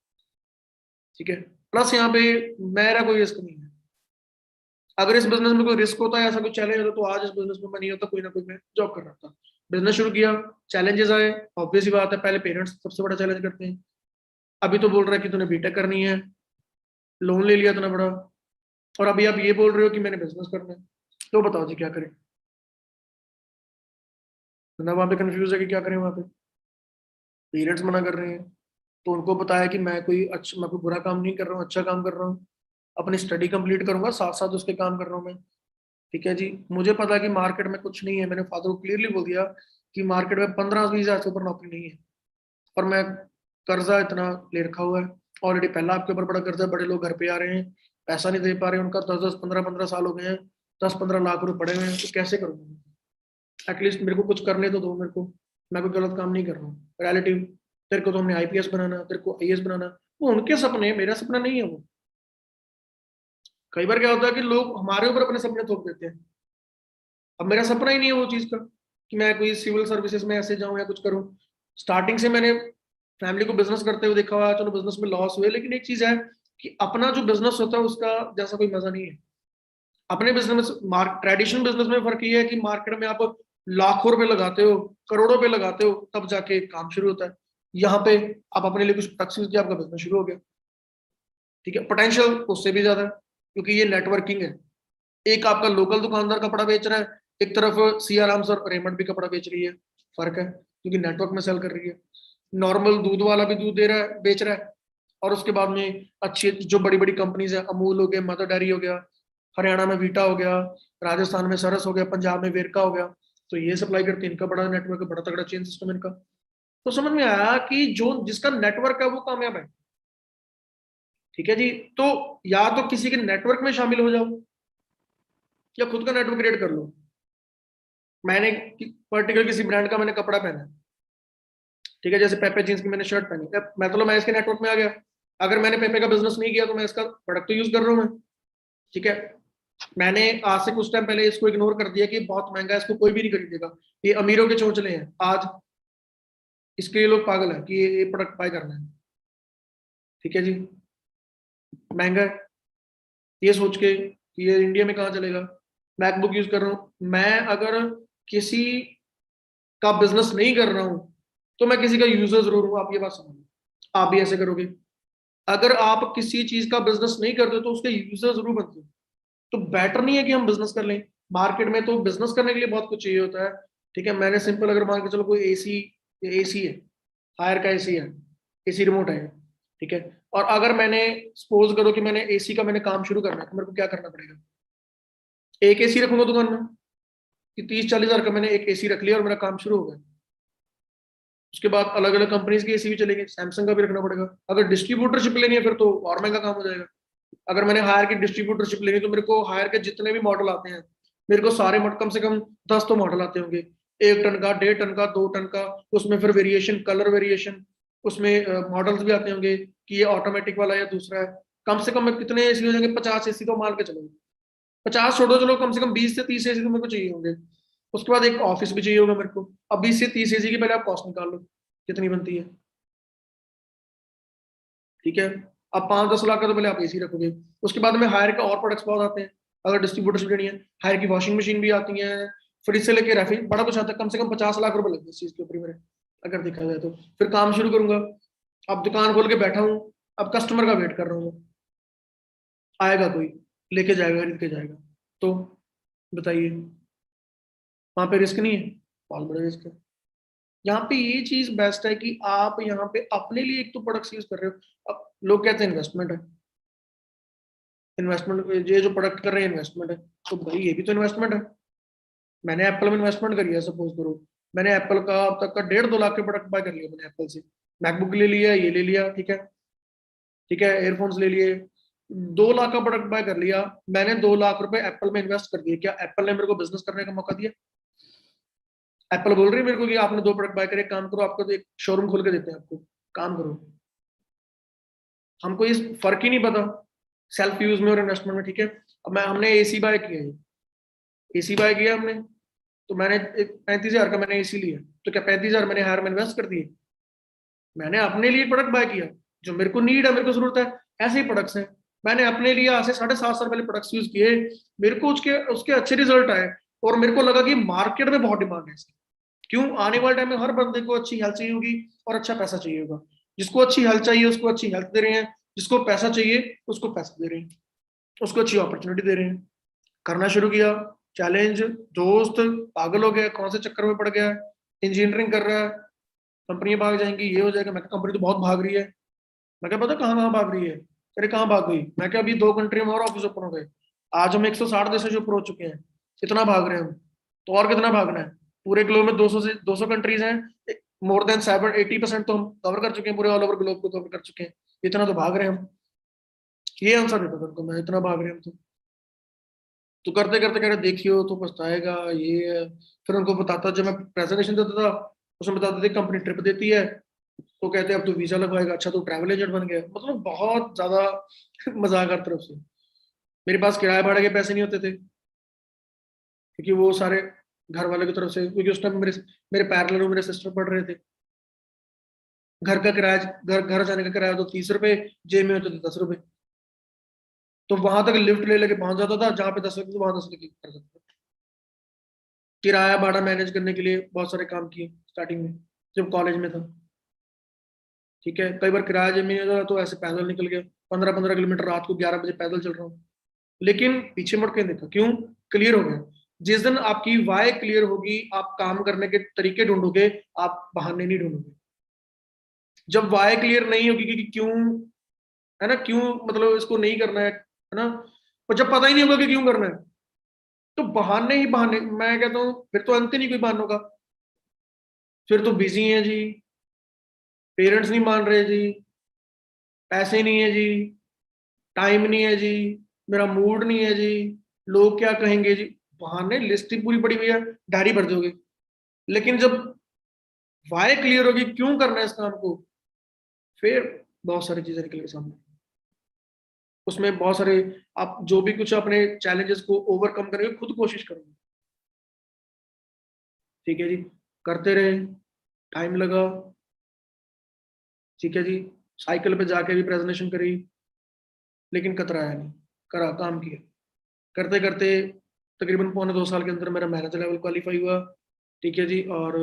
ठीक है। प्लस यहाँ पे मेरा कोई रिस्क नहीं है। अगर इस बिजनेस में कोई रिस्क होता है, ऐसा कोई चैलेंज होता, तो आज इस बिजनेस में मैं नहीं होता, कोई ना कोई मैं जॉब कर रहा था। बिजनेस शुरू किया, चैलेंजेस आए, ऑब्वियस ही बात है, पहले पेरेंट्स सबसे बड़ा चैलेंज करते हैं। अभी तो बोल रहा है कि तूने बीटेक करनी है, लोन ले लिया इतना बड़ा, और अभी आप ये बोल रहे हो कि मैंने बिजनेस करना है। तो बताओ जी क्या करें। तो ना वहाँ पे कंफ्यूज है कि क्या करें। वहाँ पे पेरेंट्स मना कर रहे हैं, तो उनको पता है कि मैं कोई बुरा काम नहीं कर रहा हूँ, अच्छा काम कर रहा हूँ, अपनी स्टडी कंप्लीट करूंगा, साथ साथ उसके काम कर रहा हूँ मैं, ठीक है जी। मुझे पता है कि मार्केट में कुछ नहीं है, मैंने फादर को क्लियरली बोल दिया कि मार्केट में 15-20 हजार से ऊपर नौकरी नहीं है। और मैं कर्जा इतना ले रखा हुआ है ऑलरेडी, पहला आपके ऊपर बड़ा कर्जा है, बड़े लोग घर पे आ रहे हैं, पैसा नहीं दे पा रहे, उनका 10-10 15-15 साल हो गए हैं, 10-15 लाख रुपए पड़े हुए हैं, तो कैसे करूंगा। एटलीस्ट मेरे को कुछ करने तो दो मेरे को, मैं कोई गलत काम नहीं कर रहा हूँ। रियलिटी, तेरे को तो हमने आईपीएस बनाना, तेरे को आईएएस बनाना, वो उनके सपने, मेरा सपना नहीं है वो। कई बार क्या होता है कि लोग हमारे ऊपर अपने सपने थोप देते हैं। अब मेरा सपना ही नहीं है वो चीज का कि मैं कोई सिविल सर्विसेज में ऐसे जाऊं या कुछ करूं। स्टार्टिंग से मैंने फैमिली को बिजनेस करते हुए देखा हुआ, चलो बिजनेस में लॉस हुए, लेकिन एक चीज है कि अपना जो बिजनेस होता है उसका जैसा कोई मजा नहीं है। अपने बिजनेस ट्रेडिशनल बिजनेस में फर्क ये है कि मार्केट में आप लाखों रुपए लगाते हो, करोड़ों रुपए लगाते हो, तब जाके काम शुरू होता है। यहाँ पे आप अपने लिए कुछ प्रोडक्ट्स किया, आपका बिजनेस शुरू हो गया, ठीक है। पोटेंशियल उससे भी ज्यादा है, क्योंकि ये नेटवर्किंग है। एक आपका लोकल दुकानदार कपड़ा बेच रहा है, एक तरफ सिया राम सर रेमंड भी कपड़ा बेच रही है, फर्क है क्योंकि नेटवर्क में सेल कर रही है। नॉर्मल दूध वाला भी दूध दे रहा है, बेच रहा है, और उसके बाद में अच्छी जो बड़ी बड़ी कंपनीज है, अमूल हो गया, मदर डेयरी हो गया, हरियाणा में वीटा हो गया, राजस्थान में सरस हो गया, पंजाब में वेरका हो गया, तो ये सप्लाई करते हैं, इनका बड़ा नेटवर्क है, बड़ा तगड़ा चेन सिस्टम इनका। तो समझ में आया कि जो जिसका नेटवर्क है वो कामयाब है, ठीक है जी। तो या तो किसी के नेटवर्क में शामिल हो जाओ, या खुद का नेटवर्क क्रिएट कर लो। मैंने पर्टिकुलर किसी ब्रांड का मैंने कपड़ा पहना है, ठीक है, जैसे पेपे जींस की मैंने शर्ट पहनी, अब मैं इसके नेटवर्क में आ गया। अगर मैंने पेपे का बिजनेस नहीं किया तो मैं इसका प्रोडक्ट तो यूज कर रहा हूँ मैं, ठीक है। मैंने आज से कुछ टाइम पहले इसको इग्नोर कर दिया कि बहुत महंगा है, इसको कोई भी नहीं खरीदेगा, ये अमीरों के चोंचले हैं। आज इसके लिए लोग पागल है कि ये प्रोडक्ट बाय करना है, ठीक है जी, महंगा है, ये सोच के कि ये इंडिया में कहाँ चलेगा। मैकबुक यूज कर रहा हूँ मैं, अगर किसी का बिजनेस नहीं कर रहा हूँ तो मैं किसी का यूजर जरूर हूँ, आप ये बात समझो। आप भी ऐसे करोगे, अगर आप किसी चीज का बिजनेस नहीं करते तो उसके यूजर जरूर बनते हो। तो बेटर नहीं है कि हम बिजनेस कर लें? मार्केट में तो बिजनेस करने के लिए बहुत कुछ चाहिए होता है। ठीक है, मैंने सिंपल अगर मान के चलो कोई एसी, एसी है, हायर का एसी है, एसी रिमोट है, ठीक है, और अगर मैंने सपोज करो कि मैंने एसी का मैंने काम शुरू करना है, तो मेरे को क्या करना पड़ेगा? एक एसी रखूंगा दुकान में कि 30-40 हजार का मैंने एक एसी रख लिया और मेरा काम शुरू हो गया। उसके बाद अलग अलग कंपनीज की एसी भी चलेगी, सैमसंग का भी रखना पड़ेगा। अगर डिस्ट्रीब्यूटरशिप लेनी है फिर तो और महंगा काम हो जाएगा। अगर मैंने हायर की डिस्ट्रीब्यूटरशिप लेनी है, तो मेरे को हायर के जितने भी मॉडल आते हैं, मेरे को सारे कम से कम 10 तो मॉडल आते होंगे, 1 टन का, 1.5 टन का, 2 टन का। उसमें फिर वेरिएशन, कलर वेरिएशन, उसमें मॉडल्स भी आते होंगे कि ये ऑटोमेटिक वाला या दूसरा है। कम से कम मैं कितने एसी हो जाएंगे? 50 एसी तो मान के चलो। 50 छोड़ो, चलो कम से कम 20 से 30 एसी तो मेरे को चाहिए होंगे। उसके बाद एक ऑफिस भी चाहिए होगा मेरे को। अब 20 से 30 एसी की पहले आप कॉस्ट निकाल लो कितनी बनती है। ठीक है, अब 5-10 लाख का तो पहले आप एसी रखोगे। उसके बाद में हायर का और प्रोडक्ट्स बहुत आते हैं। अगर डिस्ट्रीब्यूटर्स लेनी है, हायर की वॉशिंग मशीन भी आती है, फ्रिज से लेके रेफ्रिजरेटर, बड़ा कुछ आता है। कम से कम 50 लाख रुपए लगते हैं इस चीज के ऊपर ही मेरे, अगर देखा जाए तो। फिर काम शुरू करूंगा। अब दुकान खोल के बैठा हूँ, अब कस्टमर का वेट कर रहा हूँ, आएगा कोई, लेके जाएगा, खरीद के जाएगा। तो बताइए, वहां पे रिस्क नहीं है? बहुत बड़ा रिस्क है। यहाँ पे ये चीज बेस्ट है कि आप यहाँ पे अपने लिए एक तो प्रोडक्ट यूज कर रहे हो। अब लोग कहते हैं इन्वेस्टमेंट है, इन्वेस्टमेंट, ये जो प्रोडक्ट कर रहे हैं इन्वेस्टमेंट है, तो भाई ये भी तो इन्वेस्टमेंट है। मैंने एप्पल में इन्वेस्टमेंट करी है, सपोज करो। मैंने एप्पल का अब तक का 1.5-2 लाख के प्रोडक्ट बाय कर लिया मैंने एप्पल से। मैकबुक ले लिया, ये ले लिया, ठीक है, ठीक है, एयरफोन्स ले लिए। 2 लाख का प्रोडक्ट बाय कर लिया। मैंने 2 लाख रुपए एप्पल में इन्वेस्ट कर दिए। क्या एप्पल ने मेरे को बिजनेस करने का मौका दिया? एप्पल बोल रही है मेरे को कि आपने 2 प्रोडक्ट बाय करे, काम करो, आपको तो एक शोरूम खोल के देते हैं आपको, काम करो। हमको इस फर्क ही नहीं पता सेल्फ यूज में और इन्वेस्टमेंट में। ठीक है, अब मैं हमने एसी बाय किया है, एसी बाय किया हमने, तो मैंने 35 हजार का मैंने एसी लिया। तो क्या 35 हजार मैंने हायर में इन्वेस्ट कर दिए? मैंने अपने लिए प्रोडक्ट बाय किया जो मेरे को नीड है, मेरे को जरूरत है। ऐसे ही प्रोडक्ट्स हैं, मैंने अपने लिए आज से 7.5 साल पहले प्रोडक्ट्स यूज किए, मेरे को उसके उसके अच्छे रिजल्ट आए, और मेरे को लगा कि मार्केट में बहुत डिमांड है इसकी। क्यों? आने वाले टाइम में हर बंदे को अच्छी हेल्थ चाहिए होगी और अच्छा पैसा चाहिए होगा। जिसको अच्छी हेल्थ चाहिए उसको अच्छी हेल्थ दे रहे हैं, जिसको पैसा चाहिए उसको पैसा दे रहे हैं, उसको अच्छी अपॉर्चुनिटी दे रहे हैं। करना शुरू किया, चैलेंज, दोस्त पागल हो गया, कौन से चक्कर में पड़ गया, इंजीनियरिंग कर रहा है, कंपनियां भाग जाएंगी, ये हो जाएगा। मैं कंपनी तो बहुत भाग रही है। मैं क्या पता कहाँ कहाँ भाग रही है? अरे कहाँ भाग गई? मैं क्या, अभी 2 कंट्री में और ऑफिस ओपन हो गए। आज हम 160 देशों से ऊपर हो चुके हैं। इतना भाग रहे हैं हम, तो और कितना भागना है? पूरे ग्लोब में 200 कंट्रीज हैं, मोर देन 80% तो हम कवर कर चुके हैं, पूरे ऑल ओवर ग्लोब को कवर कर चुके हैं। इतना तो भाग रहे हैं हम। ये आंसर देता था उनको मैं, इतना भाग रहे हैं हम तो करते करते कह रहे देखियो तो पछताएगा, ये है। फिर उनको बताता, जब मैं प्रेजेंटेशन देता था उसमें बताते थे कंपनी ट्रिप देती है, तो कहते अब तो वीजा लगवाएगा, अच्छा तो ट्रैवल एजेंट बन गया। मतलब बहुत ज्यादा मजाक हर तरफ से। मेरे पास किराए भाड़े के पैसे नहीं होते थे, क्योंकि वो सारे घर वाले की तरफ से, क्योंकि उस टाइम मेरे पैरेलल में मेरे सिस्टर पढ़ रहे थे। घर का किराया, घर घर जाने का किराया तो 30 रुपए, जेब में होते थे 10 रुपए। तो वहां तक लिफ्ट ले लेके पहुंच जाता था, जहाँ पे 10 लगते थे वहां 10 लेके कर सकता था। किराया भाड़ा मैनेज करने के लिए बहुत सारे काम किए स्टार्टिंग में, जब कॉलेज में था। ठीक है, कई बार किराया जब नहीं होता तो ऐसे पैदल निकल गया, 15-15 किलोमीटर रात को 11 बजे पैदल चल रहा हूँ। लेकिन पीछे मुड़ के नहीं देखा। क्यों? क्लियर हो गया। जिस दिन आपकी वाई क्लियर होगी, आप काम करने के तरीके ढूंढोगे, आप बहाने नहीं ढूंढोगे। जब वाई क्लियर नहीं होगी कि क्यों, है ना, क्यों मतलब इसको नहीं करना है ना, और जब पता ही नहीं होगा कि क्यों करना है, तो बहाने ही बहाने। मैं कहता हूँ फिर तो अंत ही नहीं कोई बहानों का। फिर तो बिजी है जी, पेरेंट्स नहीं मान रहे जी, पैसे नहीं है जी, टाइम नहीं है जी, मेरा मूड नहीं है जी, लोग क्या कहेंगे जी। बहाने लिस्ट ही पूरी पड़ी हुई है, डायरी भर दोगे। लेकिन जब वाई क्लियर होगी क्यों करना है इस काम को, फिर बहुत सारी चीजें निकल के सामने। उसमें बहुत सारे, आप जो भी कुछ अपने चैलेंजेस को ओवरकम करेंगे, खुद कोशिश करोगे। ठीक है जी, करते रहे, टाइम लगा। ठीक है जी, साइकिल पे जाके भी प्रेजेंटेशन करी, लेकिन कतराया नहीं, करा, काम किया। करते करते तकरीबन 1.25 साल के अंदर मेरा मैनेजर लेवल क्वालिफाई हुआ। ठीक है जी, और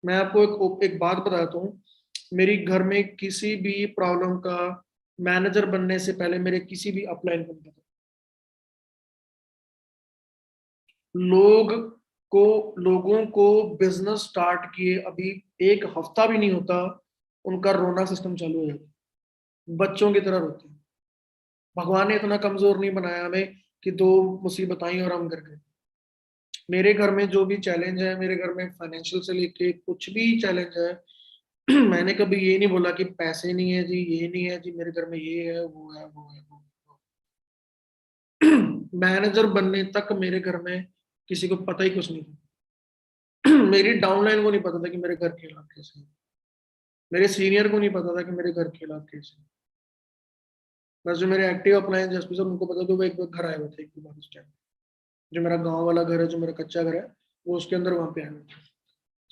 मैं आपको एक बात बताता हूँ। मेरी घर में किसी भी प्रॉब्लम का मैनेजर बनने से पहले मेरे किसी भी अपलाइन बनता था। लोग लोगों को बिजनेस स्टार्ट किए अभी 1 हफ्ता भी नहीं होता, उनका रोना सिस्टम चालू हो जाता है, बच्चों की तरह रोते हैं। भगवान ने इतना कमजोर नहीं बनाया हमें कि 2 मुसीबत आई और हम कर गए। मेरे घर में जो भी चैलेंज है, मेरे घर में फाइनेंशियल से लेके कुछ भी चैलेंज है, मैंने कभी ये नहीं बोला कि पैसे नहीं है जी, ये नहीं है जी, मेरे घर में ये है वो है वो है वो है। मैनेजर बनने तक मेरे घर में किसी को पता ही कुछ नहीं था। मेरी डाउनलाइन को नहीं पता था कि मेरे घर के हालात कैसे हैं, मेरे सीनियर को नहीं पता था कि मेरे घर के हालात कैसे हैं। बस जो मेरे एक्टिव अप्लायंस एसपी सर, उनको पता था, वो एक बार घर आए हुए थे, एक बार उस टाइम जो मेरा गांव वाला घर है, जो मेरा कच्चा घर है, वो उसके अंदर वहां पे आए हुए थे।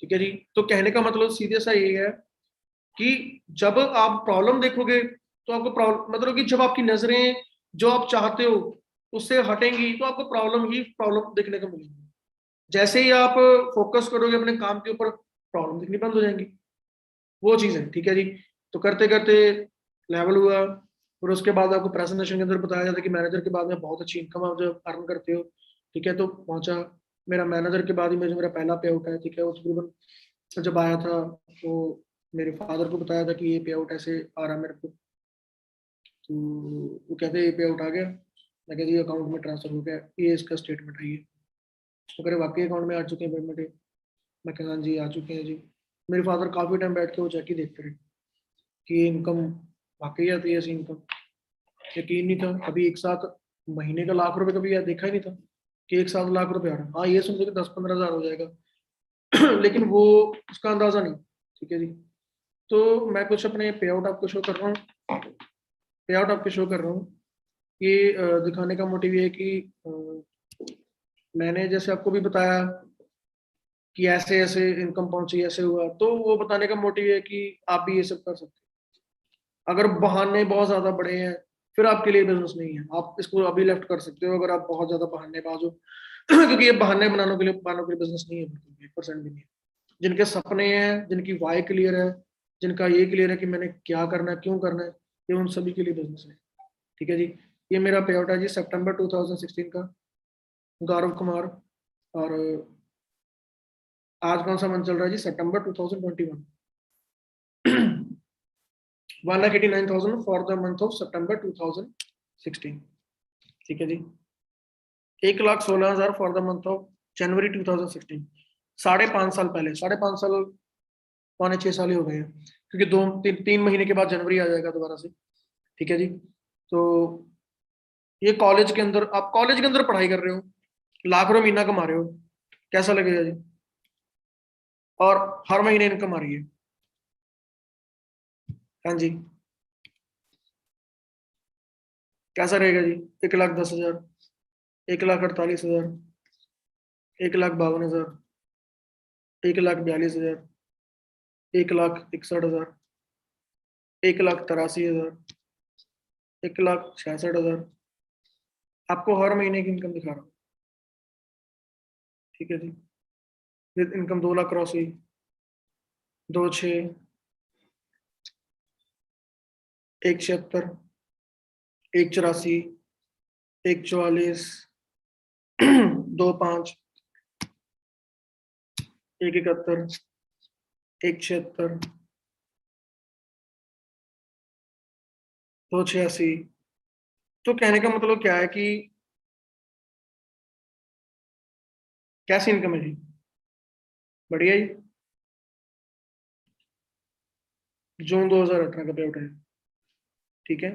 ठीक है जी। तो कहने का मतलब सीधे सा ये है कि जब आप प्रॉब्लम देखोगे तो आपको प्रॉब्लम, मतलब कि जब आपकी नजरें जो आप चाहते हो उससे हटेंगी तो आपको प्रॉब्लम ही प्रॉब्लम देखने को मिलेगी। जैसे ही आप फोकस करोगे अपने काम के ऊपर, प्रॉब्लम दिखनी बंद हो जाएंगी। वो चीज है। ठीक है जी। तो करते करते लेवल हुआ, और उसके बाद आपको प्रेजेंटेशन के अंदर बताया जाता है कि मैनेजर के बाद में बहुत अच्छी इनकम आप जो अर्न करते हो। ठीक है। तो पहुंचा, मेरा मैनेजर के बाद ही मेरा पहला पे आउट है। ठीक है। वो तकरीबन जब आया था तो मेरे फादर को बताया था कि ये पे आउट ऐसे आ रहा है मेरे को। तो वो कहते ये पे आउट आ गया। मैं कहती अकाउंट में ट्रांसफर हो गया, ये इसका स्टेटमेंट है ये। तो कह वाकई अकाउंट में आ चुके हैं पेमेंट? मैं कहा हाँ जी आ चुके हैं जी। मेरे फादर काफी टाइम बैठ के वो चेक ही देखते रहे कि ये इनकम वाकई आती है ऐसी इनकम। यकीन नहीं था कभी एक साथ महीने का लाख रुपए, कभी यार देखा ही नहीं था कि एक साथ लाख रुपए आ रहा है। हाँ ये सुन के 10-15 हजार हो जाएगा। लेकिन वो उसका अंदाजा नहीं। ठीक है जी। तो मैं कुछ अपने पे आउट आपको शो कर रहा हूँ, पे आउट आपको शो कर रहा हूँ। ये दिखाने का मोटिव ये है कि मैंने जैसे आपको भी बताया कि ऐसे ऐसे इनकम पहुंची, ऐसे हुआ, तो वो बताने का मोटिव है कि आप भी ये सब कर सकते हैं। अगर बहाने बहुत ज्यादा बड़े हैं फिर आपके लिए बिजनेस नहीं है, आप इसको अभी लेफ्ट कर सकते हो अगर आप बहुत ज्यादा बहानेबाज हो। क्योंकि ये बहाने बनाने के लिए बिजनेस नहीं है, बिल्कुल 1% भी नहीं है। जिनके सपने हैं, जिनकी वाई क्लियर है, जिनका ये क्लियर है कि मैंने क्या करना है, क्यों करना है, ये उन सभी के लिए बिजनेस है। ठीक है जी। ये मेरा पे आउट है जी सितंबर 2016 का, गौरव कुमार। और आज कौन सा मंथ चल रहा है जी? सितंबर 2021। 1,89,000 फॉर द मंथ ऑफ सितंबर 2016। ठीक है जी। 1,16,000 for the month of January 2016। 5.5 साल पहले, 5.5 साल, 5.6 साल ही हो गए हैं, क्योंकि 3 महीने के बाद जनवरी आ जाएगा दोबारा से। ठीक है जी। तो ये कॉलेज के अंदर, आप कॉलेज के अंदर पढ़ाई कर रहे हो, लाख रुपए महीना कमा रहे हो, कैसा लगेगा जी? और हर महीने इनकम आ रही है। हाँ जी। कैसा रहेगा जी? 1,10,000, 1,48,000, 1,52,000, 1,42,000, 1,61,000, 1,83,000, 1,66,000। आपको हर महीने की इनकम दिखा रहा हूँ। ठीक है जी। इनकम 2 लाख क्रॉस हुई। 2,6, 1,76, 1,84, 1,44, 2,5, 1,71, 1,76, 2,86। तो कहने का मतलब क्या है कि कैसी इनकम है जी? बढ़िया ही। जून 2018 का पे आउट है। ठीक है।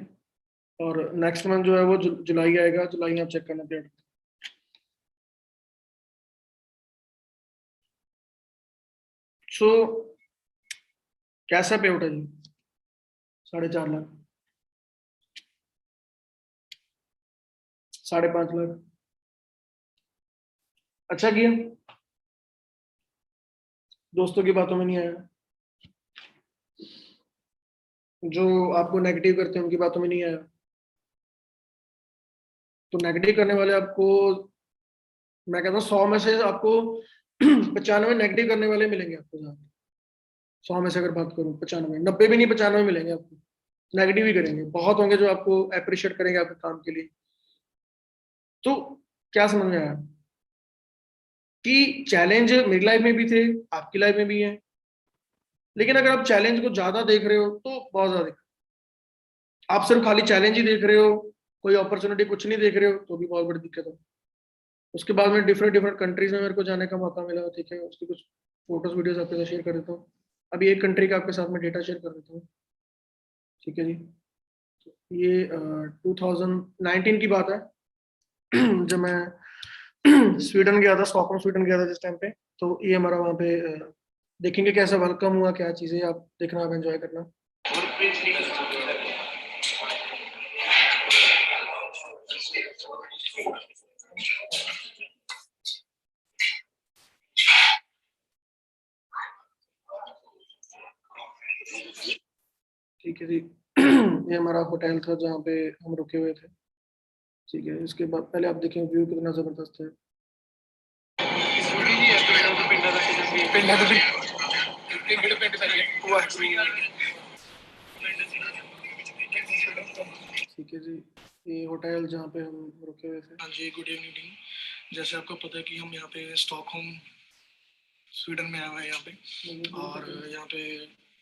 और नेक्स्ट मंथ जो है वो जुलाई आएगा, जुलाई में आप चेक करना पे आउट। सो कैसा पे आउट है जी? 4.5 लाख, 5.5 लाख। अच्छा किया, दोस्तों की बातों में नहीं आया, जो आपको नेगेटिव करते हैं उनकी बातों में नहीं आया। तो नेगेटिव करने वाले आपको, मैं कहता हूँ 100 में से आपको 95 नेगेटिव करने वाले मिलेंगे आपको ज्यादा। 100 में से अगर बात करूँ, 95, 90 भी नहीं, 95 मिलेंगे आपको। नेगेटिव ही करेंगे, बहुत होंगे जो आपको अप्रिशिएट करेंगे आपके काम के लिए। तो क्या समझ में आया? कि चैलेंज मेरी लाइफ में भी थे, आपकी लाइफ में भी है, लेकिन अगर आप चैलेंज को ज्यादा देख रहे हो तो बहुत ज्यादा, आप सिर्फ खाली चैलेंज ही देख रहे हो, कोई अपॉर्चुनिटी कुछ नहीं देख रहे हो, तो भी बहुत बड़ी दिक्कत है। उसके बाद में डिफरेंट डिफरेंट कंट्रीज में मेरे को जाने का मौका मिला, ठीक है, उसकी कुछ फोटोज वीडियोस आपके साथ शेयर कर देता हूँ। अभी एक कंट्री का आपके साथ में डेटा शेयर कर देता हूँ, ठीक है जी। ये 2019 की बात है। जब मैं स्वीडन गया था, स्टॉकहोम स्वीडन गया था जिस टाइम पे, तो ये हमारा वहाँ पे देखेंगे कैसा वेलकम हुआ, क्या चीज़ें आप देखना, आप एंजॉय करना। ठीक है जी। ये हमारा होटल था जहाँ पे हम रुके हुए थे, ठीक है। इसके बाद पहले आप देखें व्यू कितना जबरदस्त है। ठीक है जी, ये होटल जहाँ पे हम रुके हुए थे। हाँ जी, गुड इवनिंग टीम। जैसे आपको पता है कि हम यहाँ पे स्टॉकहोम स्वीडन में आए हुए हैं यहाँ पे, और यहाँ पे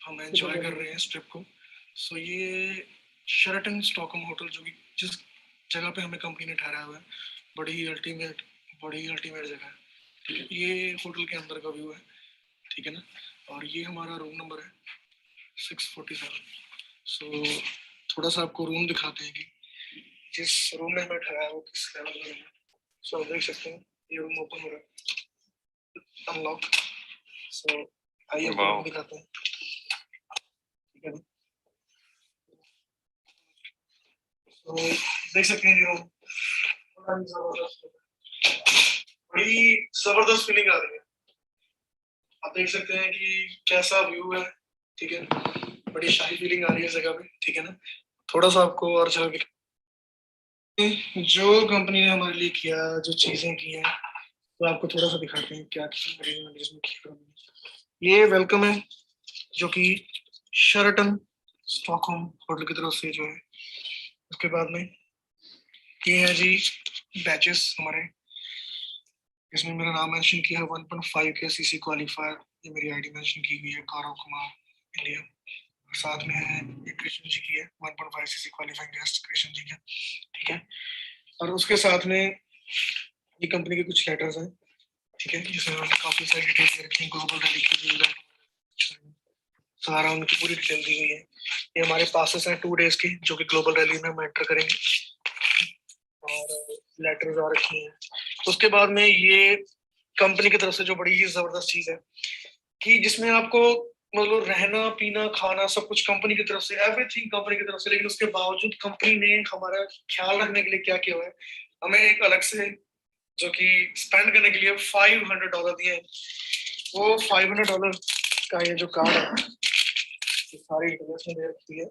हम एंजॉय कर रहे हैं इस ट्रिप को। सो ये शेराटन स्टॉकहोम होटल, जो कि जिस जगह पे हमें कंपनी ने ठहराया हुआ है, बड़ी ही अल्टीमेट जगह है, ठीक है। ये होटल के अंदर का व्यू है, ठीक है ना। और ये हमारा रूम नंबर है 647। सो थोड़ा सा आपको रूम दिखाते हैं कि जिस रूम में हमें ठहराया वो किस लेवल में है। सो आप देख सकते हैं ये रूम ओपन हो रहा है, अनलॉक। सो आइए आपको रूम दिखाते हैं, ठीक है। तो देख सकते हैं ये रूम बड़ी जबरदस्त फीलिंग आ रही है। आप देख सकते हैं कि कैसा व्यू है, ठीक है। बड़ी शाही फीलिंग आ रही है जगह पे, ठीक है ना। थोड़ा सा आपको और जगह जो कंपनी ने हमारे लिए किया, जो चीजें की हैं, तो आपको थोड़ा सा दिखाते हैं क्या किया। ये वेलकम है जो कि शेराटन स्टॉकहोम होटल की तरफ से जो है। उसके बाद में ये है जी बैचेस हमारे, इसमें मेरा नाम मेंशन किया है 1.5 के सीसी क्वालिफायर, ये मेरी आईडी मेंशन की गई है, कारो कुमार इंडिया। साथ में है ये कृष्ण जी की है 1.5 CC qualifying guest Krishna ji का, ठीक है। और उसके साथ में ये कंपनी के कुछ लेटर्स हैं, ठीक है, जिसमें उन्होंने काफी सारी डिटेल दे रखी है, ग्लोबल रैली की जो सारा उनकी पूरी डिटेल दी गई है। ये हमारे पासेस हैं 2 डेज के, जो कि ग्लोबल रैली में हम एंटर करेंगे, और लेटर्स आ रखी हैं। उसके बाद में ये कंपनी की तरफ से जो बड़ी ही जबरदस्त चीज है कि जिसमें आपको मतलब रहना पीना खाना सब कुछ कंपनी की तरफ से, एवरीथिंग कंपनी की तरफ से। लेकिन उसके बावजूद कंपनी ने हमारा ख्याल रखने के लिए क्या किया हुआ है, हमें एक अलग से जो कि स्पेंड करने के लिए $500 दिए। वो $500 का ये जो कार्ड है, ये सारी डिटेल्स में दे रखी है।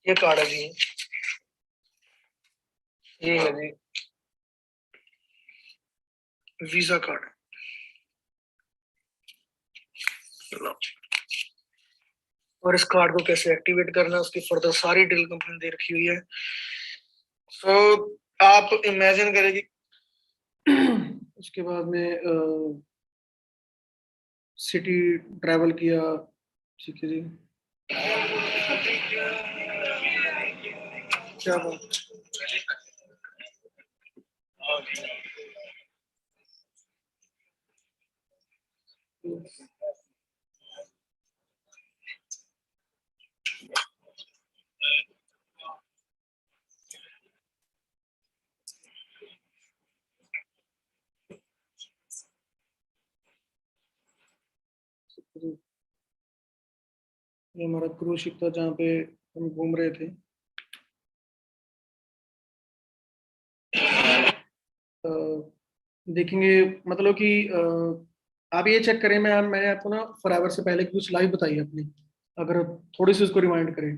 ये कार्ड है जी, ये है जी वीजा कार्ड। और इस कार्ड को कैसे एक्टिवेट करना है उसकी फर्दर सारी डिटेल कंपनी दे रखी हुई है। तो आप इमेजिन करें कि उसके बाद में सिटी ट्रैवल किया, ठीक है जी। क्या बात, ये हमारा क्रूज शिप था जहाँ पे हम घूम रहे थे। देखेंगे मतलब कि आप ये चेक करें, मैंने आपको ना फॉरएवर से पहले की कुछ लाइव बताई है अपनी, अगर थोड़ी सी उसको रिमाइंड करें,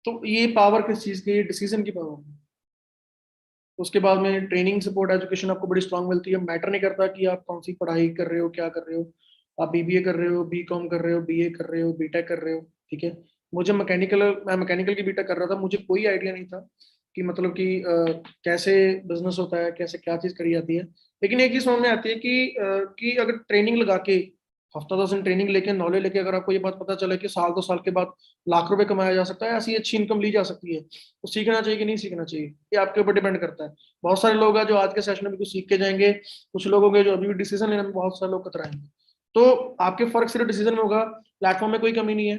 तो ये पावर किस चीज़ की, डिसीजन की पावर है। उसके बाद में ट्रेनिंग सपोर्ट एजुकेशन आपको बड़ी स्ट्रांग मिलती है। मैटर नहीं करता कि आप कौन सी पढ़ाई कर रहे हो, क्या कर रहे हो, आप बीबीए कर रहे हो, बीकॉम कर रहे हो, बीए कर रहे हो, बीटेक कर रहे हो, ठीक है। मैं मैकेनिकल की बीटेक कर रहा था, मुझे कोई आइडिया नहीं था कि मतलब कि कैसे बिजनेस होता है, कैसे क्या चीज करी जाती है। लेकिन एक चीज समझ में आती है कि अगर ट्रेनिंग लगा के, हफ्ता 10 दिन ट्रेनिंग लेके, नॉलेज लेके, अगर आपको ये बात पता चले कि साल 2 साल के बाद लाख रुपए कमाया जा सकता है, ऐसी अच्छी इनकम ली जा सकती है, तो सीखना चाहिए कि नहीं सीखना चाहिए, ये आपके ऊपर डिपेंड करता है। बहुत सारे लोग हैं जो आज के सेशन में भी कुछ सीख के जाएंगे, कुछ लोग होंगे जो अभी भी डिसीजन लेने में बहुत सारे लोग कतराएंगे। तो आपके फर्क सिर्फ डिसीजन में होगा। प्लेटफॉर्म में कोई कमी नहीं है,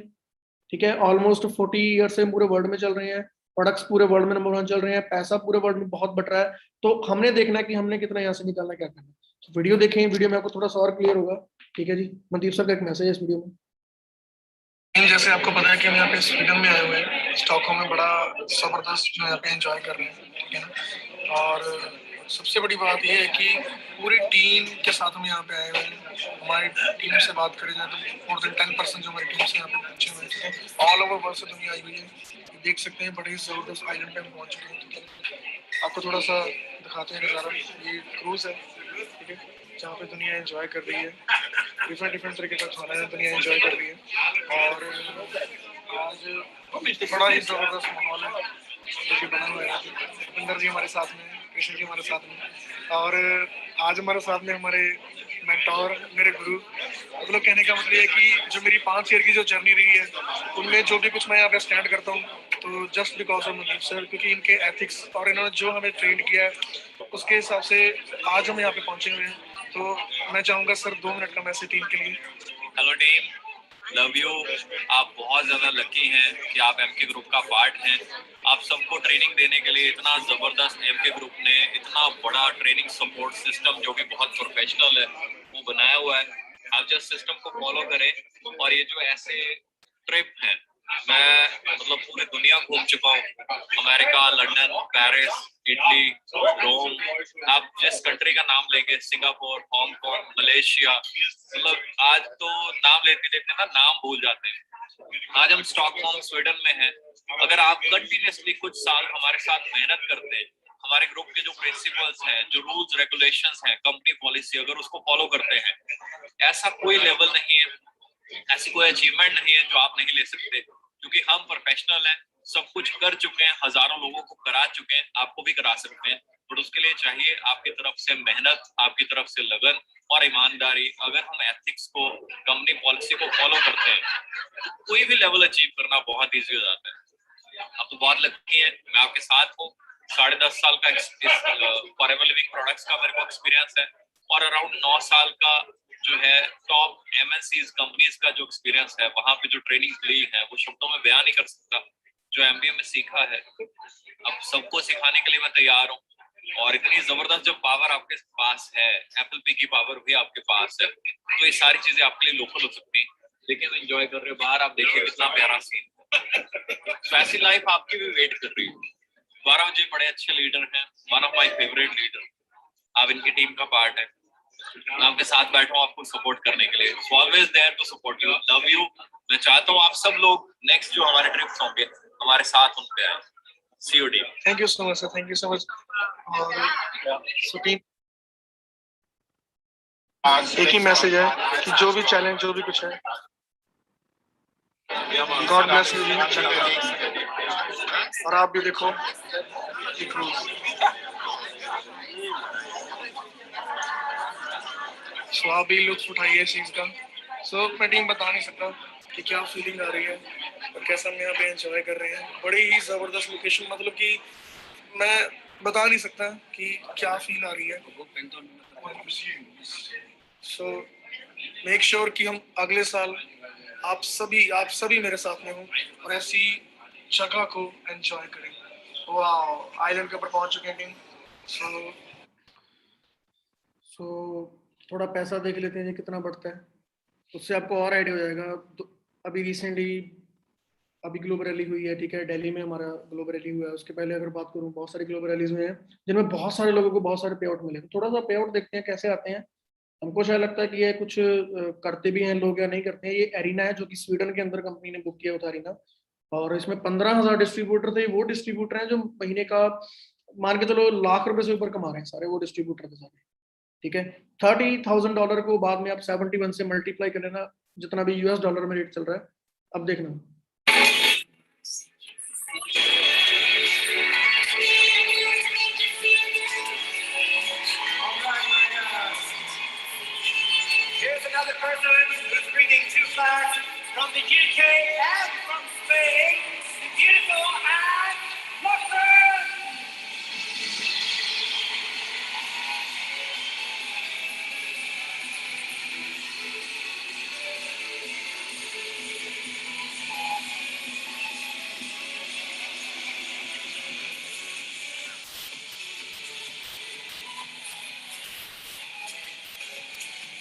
ठीक है। ऑलमोस्ट 40 ईयर से पूरे वर्ल्ड में चल रहे हैं, प्रोडक्ट्स पूरे वर्ल्ड में नंबर 1 चल रहे हैं, पैसा पूरे वर्ल्ड में बहुत बट रहा है। तो हमने देखना है कि हमने कितना यहाँ से निकालना है, क्या करना है। तो वीडियो देखें, वीडियो में आपको थोड़ा सा और क्लियर होगा। ठीक है जी, मनदीप सर का एक मैसेज है इस वीडियो में। जैसे आपको पता है कि हम यहाँ पे स्वीडन में आए हुए हैं, स्टॉकहोम में बड़ा जबरदस्त जो यहाँ पे एंजॉय कर रहे हैं, ठीक है ना। और सबसे बड़ी बात यह है कि पूरी टीम के साथ हम यहाँ पे आए हुए हैं। हमारी टीम से बात करें जाए तो मोर देन 10% जो हमारी टीम से यहाँ पे पहुंचे हुए हैं, ऑल ओवर वर्ल्ड से दुनिया आई हुई है। देख सकते हैं बड़े ही जबरदस्त आइलैंड पे हम पहुंच चुके हैं, ठीक है। आपको थोड़ा सा दिखाते हैं नज़ारा। ये क्रूज है, ठीक है, जहाँ पे दुनिया एंजॉय कर रही है, डिफरेंट डिफरेंट तरीके का खाना है, दुनिया एंजॉय कर रही है। और आज बड़ा ही जबरदस्त माहौल है जो कि बना हुआ है। भूपिंदर जी हमारे साथ में, कृष्ण जी हमारे साथ में, और आज हमारे साथ में हमारे मेंटोर, मेरे गुरु। मतलब कहने का मतलब ये कि जो मेरी 5 ईयर की जो जर्नी रही है, उनमें जो भी कुछ मैं यहाँ पे स्टैंड करता हूँ, तो just because of Mandeep sir, क्योंकि इनके एथिक्स और इन्होंने जो हमें ट्रेन किया है, उसके हिसाब से आज हम यहाँ पे पहुंचे हुए हैं। तो मैं चाहूंगा सर 2 मिनट का मैसेज टीम के लिए। Hello team, love you. आप बहुत ज़्यादा लकी हैं कि आप एमके ग्रुप का पार्ट हैं। आप सबको ट्रेनिंग देने के लिए इतना ज़बरदस्त एमके ग्रुप ने इतना बड़ा ट्रेनिंग सपोर्ट सिस्टम जो कि बहुत प्रोफेशनल है वो बनाया हुआ है। आप जस्ट सिस्टम को फॉलो करें। और ये जो ऐसे ट्रिप हैं, मैं मतलब पूरी दुनिया घूम चुका हूँ, अमेरिका, लंदन, पेरिस, इटली, रोम। आप जिस कंट्री का नाम लेंगे, सिंगापुर, हांगकांग, मलेशिया, मतलब आज तो नाम लेते लेते ना नाम भूल जाते हैं। आज हम स्टॉकहोम स्वीडन में हैं। अगर आप कंटिन्यूअसली कुछ साल हमारे साथ मेहनत करते हैं, हमारे ग्रुप के जो प्रिंसिपल्स हैं, जो रूल्स रेगुलेशंस हैं, कंपनी पॉलिसी, अगर उसको फॉलो करते हैं, ऐसा कोई लेवल नहीं है, ऐसी कोई अचीवमेंट नहीं है जो आप नहीं ले सकते, क्योंकि हम प्रोफेशनल हैं, सब कुछ कर चुके हैं, हजारों लोगों को करा चुके हैं, आपको भी करा सकते हैं। बट उसके लिए चाहिए आपकी तरफ से मेहनत, आपकी तरफ से लगन और ईमानदारी। अगर हम एथिक्स को, कंपनी पॉलिसी को फॉलो करते हैं, तो कोई भी लेवल अचीव करना बहुत ईजी हो जाता है। आप तो बहुत लकी हैं, मैं आपके साथ हूँ। 10.5 साल का इस फॉरएवर लिविंग प्रोडक्ट्स का मेरे को एक्सपीरियंस है, और अराउंड 9 साल का जो है टॉप एमएनसीज कंपनीज का जो एक्सपीरियंस है, वहां पे जो ट्रेनिंग ली है वो शब्दों में बयान नहीं कर सकता। जो एमबीए में सीखा है, अब सबको सिखाने के लिए मैं तैयार हूँ। और इतनी जबरदस्त जो पावर आपके पास है, एप्पल पे की पावर भी आपके पास है, तो ये सारी चीजें आपके लिए लोकल हो सकती हैं। लेकिन एंजॉय कर रहे हो बाहर, आप देखिए कितना प्यारा सीन। तो ऐसी लाइफ आपकी भी वेट कर रही है। 12 जी बड़े अच्छे लीडर हैं, one of my favourite leader. आप इनकी टीम का पार्ट है। मैं आपके साथ बैठा हूँ आपको सपोर्ट करने के लिए, always there to support you, love you. मैं चाहता हूँ आप सब लोग नेक्स्ट जो हमारे ट्रिप्स होंगे हमारे साथ उन पे आए। See you team. Thank you so much sir, thank you so much. और सो टीम, एक ही मैसेज है कि जो भी चैलेंज, जो भी कुछ है, गॉड ब्लेस यू जी। और आप भी देखो ये क्रूज। सो आप भी लुत्फ उठाइए इस चीज का। सो मैं टीम बता नहीं सकता कि क्या फीलिंग आ रही है और कैसा हम यहाँ पे एंजॉय कर रहे हैं। बड़ी ही जबरदस्त लोकेशन, मतलब कि मैं बता नहीं सकता कि क्या फील आ रही है। सो मेक श्योर कि हम अगले साल आप सभी मेरे साथ में हो और ऐसी जगह को एंजॉय करें। वाह, आइलैंड के ऊपर पहुंच चुके हैं टीम। सो सो थोड़ा पैसा देख लेते हैं जी कितना बढ़ता है, उससे आपको और आइडिया हो जाएगा। तो अभी रिसेंटली अभी ग्लोबल रैली हुई है, ठीक है, दिल्ली में हमारा ग्लोबल रैली हुआ है। उसके पहले अगर बात करूं, बहुत सारी ग्लोबल रैलीज हुए हैं जिनमें बहुत सारे लोगों को बहुत सारे पे आउट मिले। तो थोड़ा सा पे आउट देखते हैं कैसे आते हैं। हमको शायद लगता है कि ये कुछ करते भी हैं लोग या नहीं करते हैं। ये एरिना है जो कि स्वीडन के अंदर कंपनी ने बुक किया था, एरिना। और इसमें 15,000 डिस्ट्रीब्यूटर थे। वो डिस्ट्रीब्यूटर हैं जो महीने का मान के चलो लाख रुपए से ऊपर कमा रहे हैं, सारे वो डिस्ट्रीब्यूटर थे सारे, ठीक है। $30,000 को बाद में आप 71 से मल्टीप्लाई कर लेना, जितना भी US डॉलर में रेट चल रहा है। अब देखना person who's bringing two flags from the UK and from Spain, the beautiful Anne Lockton.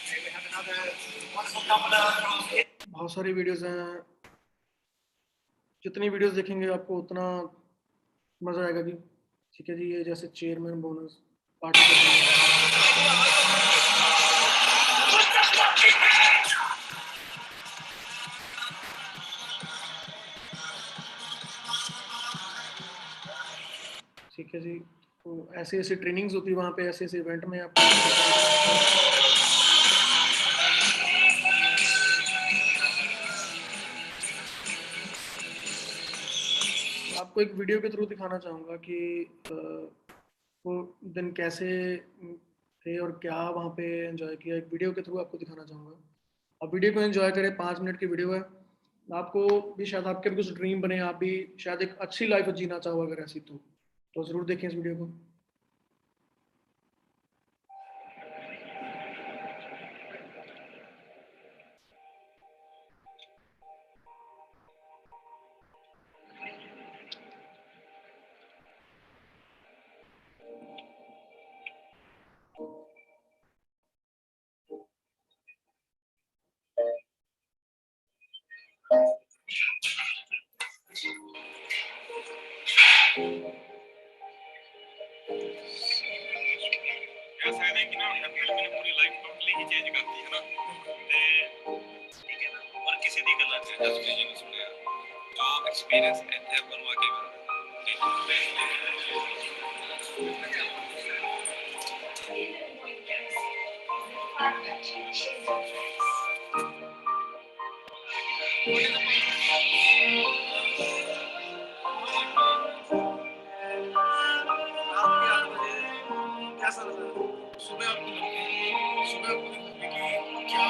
Okay, we have another wonderful couple from बहुत सारी वीडियोस हैं, जितनी वीडियोस देखेंगे आपको उतना मजा आएगा जी। ठीक है जी, ये जैसे चेयरमैन बोनस पार्टी ठीक है जी, तो ऐसे ऐसे ट्रेनिंग्स होती है वहाँ पे, ऐसे ऐसे इवेंट में आप आपको एक वीडियो के थ्रू दिखाना चाहूँगा कि वो दिन कैसे थे और क्या वहाँ पे एंजॉय किया। एक वीडियो के थ्रू आपको दिखाना चाहूँगा, आप वीडियो को एंजॉय करें। 5 मिनट की वीडियो है, आपको भी शायद आपके भी कुछ ड्रीम बने, आप भी शायद एक अच्छी लाइफ जीना चाहो अगर ऐसी तो ज़रूर देखें इस वीडियो को। कह सकते हैं कि ना एफएल मैंने पूरी लाइफ टोटली ही चेंज कर दी है ना ते ठीक है ना और किसी दी गल्ला च जस्ट ये नहीं सुनया जो एक्सपीरियंस ਇੱਥੇ ਬਣਵਾ ਕੇ कैसा लगा सुबह आपको सुबह आपको कि क्या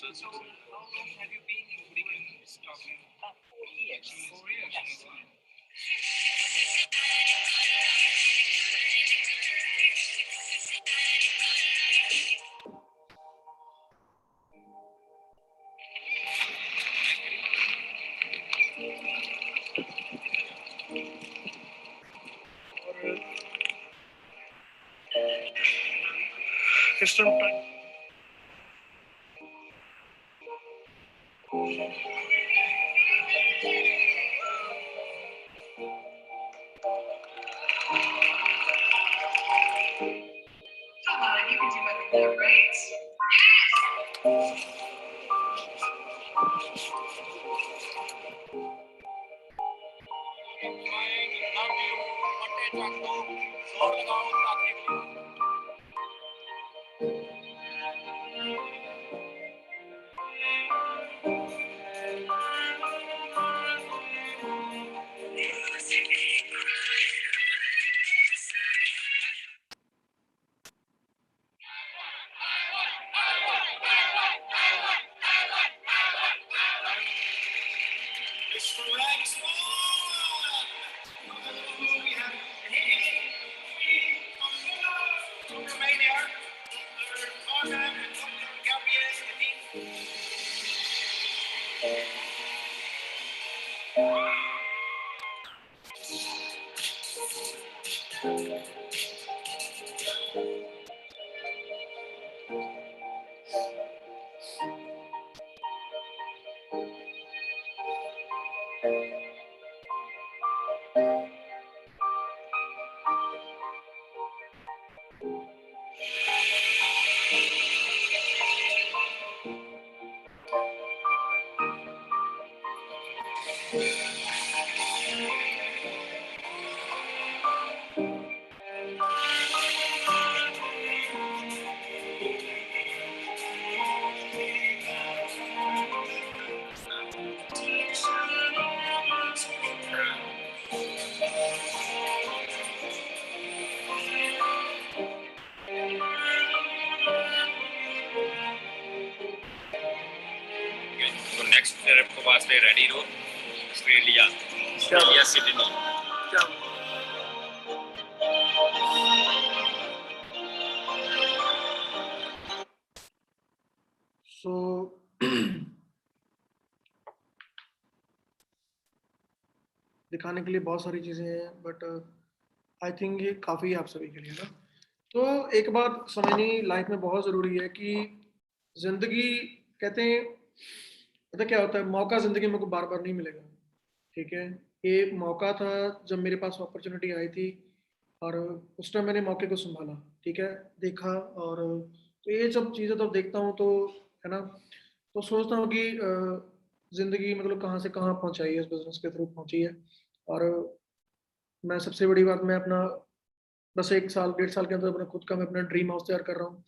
So, how long have you been in Wigan talking? 4 years. 4 years. Yes. System time Come on, you can do better than that, right? It's for Rags we have from Romania, Arnhem and Gabriel Stefan. Next trip को वास्ते ready रहो। Australia Sydney. क्या सो दिखाने के लिए बहुत सारी चीजें हैं, बट आई थिंक ये काफी है आप सभी के लिए ना। तो एक बात समझनी लाइफ में बहुत जरूरी है कि जिंदगी, कहते हैं पता क्या होता है, मौका जिंदगी में को बार बार नहीं मिलेगा। ठीक है, ये मौका था जब मेरे पास अपॉर्चुनिटी आई थी, और उस टाइम मैंने मौके को संभाला। ठीक है, देखा, और तो ये सब चीज़ें तो देखता हूँ तो, है ना, तो सोचता हूँ कि जिंदगी मतलब कहाँ से कहाँ पहुँचाई है, इस बिजनेस के थ्रू पहुँची है। और मैं सबसे बड़ी बात, मैं अपना बस 1 साल 1.5 साल के अंदर अपना खुद का मैं अपना ड्रीम हाउस तैयार कर रहा हूँ।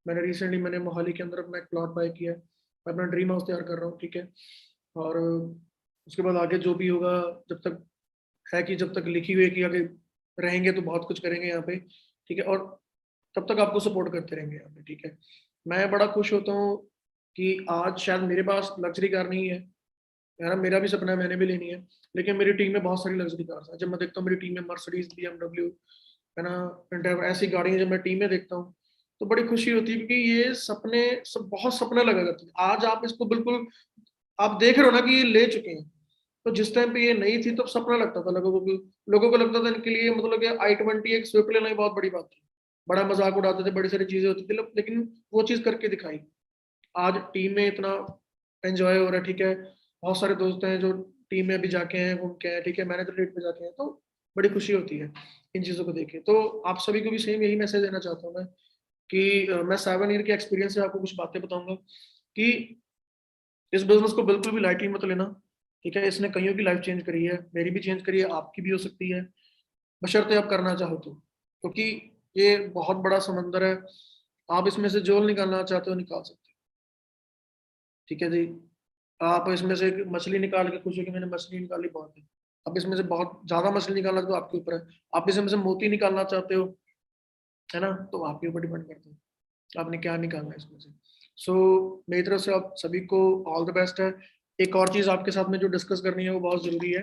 मैंने मोहाली के अंदर अपना एक प्लॉट बाय किया है, मैं अपना ड्रीम हाउस तैयार कर रहा हूँ। ठीक है, और उसके बाद आगे जो भी होगा, जब तक है कि जब तक लिखी हुई है कि आगे रहेंगे तो बहुत कुछ करेंगे यहाँ पे। ठीक है, और तब तक आपको सपोर्ट करते रहेंगे यहाँ पे। ठीक है, मैं बड़ा खुश होता हूँ कि आज शायद मेरे पास लग्जरी कार नहीं है यार, मेरा भी सपना है, मैंने भी लेनी है, लेकिन मेरी टीम में बहुत सारी लग्जरी कार्स हैं। जब मैं देखता हूँ मेरी टीम में मर्सिडीज, BMW, है ना, एंडेवर, ऐसी गाड़ियां जब मैं टीम में देखता हूँ तो बड़ी खुशी होती है, क्योंकि ये सपने सब बहुत सपने लगा करते हैं। आज आप इसको बिल्कुल आप देख रहे हो ना कि ये ले चुके हैं, तो जिस टाइम पे ये नहीं थी तो सपना लगता था लोगों को लगता था इनके लिए मतलब कि i20 एक स्विफ्ट लेना ही बहुत बड़ी बात थी, बड़ा मजाक उड़ाते थे, बड़ी सारी चीजें होती थी, लेकिन वो चीज करके दिखाई। आज टीम में इतना एंजॉय हो रहा है। ठीक है, बहुत सारे दोस्त हैं जो टीम में भी जाके हैं, घूम के हैं। ठीक है, मैनेजर रेट पे जाके हैं, तो बड़ी खुशी होती है इन चीज़ों को देखे। तो आप सभी को भी सेम यही मैसेज देना चाहता हूँ मैं कि मैं 7 ईयर के एक्सपीरियंस से आपको कुछ बातें बताऊंगा कि इस बिजनेस को बिल्कुल भी लाइटली मत लेना। ठीक है, इसने कईयों की लाइफ चेंज करी है, मेरी भी चेंज करी है, आपकी भी हो सकती है, बशर्ते आप करना चाहो तो, क्योंकि ये बहुत बड़ा समंदर है। आप इसमें से जो निकालना चाहते हो निकाल सकते हो। ठीक है जी, आप इसमें से एक मछली निकाल के खुश हो कि मैंने मछली निकाली, बहुत है। अब इसमें से बहुत ज्यादा मछली निकालना तो आपके ऊपर है। आप इसमें से मोती निकालना चाहते हो, है ना, तो आपके ऊपर डिपेंड करता है आपने क्या निकालना है इसमें से। सो मेरी तरफ से आप सभी को ऑल द बेस्ट है। एक और चीज आपके साथ में जो डिस्कस करनी है वो बहुत जरूरी है,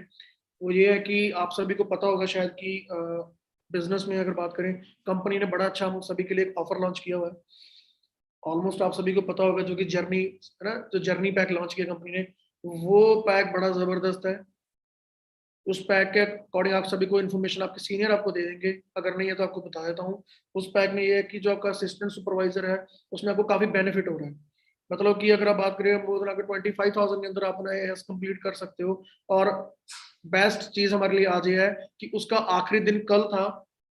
वो ये है कि आप सभी को पता होगा शायद कि बिजनेस में अगर बात करें, कंपनी ने बड़ा अच्छा हम सभी के लिए एक ऑफर लॉन्च किया हुआ है। ऑलमोस्ट आप सभी को पता होगा, जो कि जर्नी है ना, जो जर्नी पैक लॉन्च किया कंपनी ने, वो पैक बड़ा जबरदस्त है। उस पैक के अकॉर्डिंग आप सभी को इन्फॉर्मेशन आपके सीनियर आपको दे देंगे, अगर नहीं है तो आपको बता देता हूँ। उस पैक में ये है कि जो आपका असिस्टेंट सुपरवाइजर है, उसमें आपको काफी बेनिफिट हो रहा है। मतलब कि अगर आप बात करें मोर देन अगर 25,000 के अंदर आप अपना एएस कंप्लीट कर सकते हो। और बेस्ट चीज हमारे लिए आज ये है कि उसका आखिरी दिन कल था,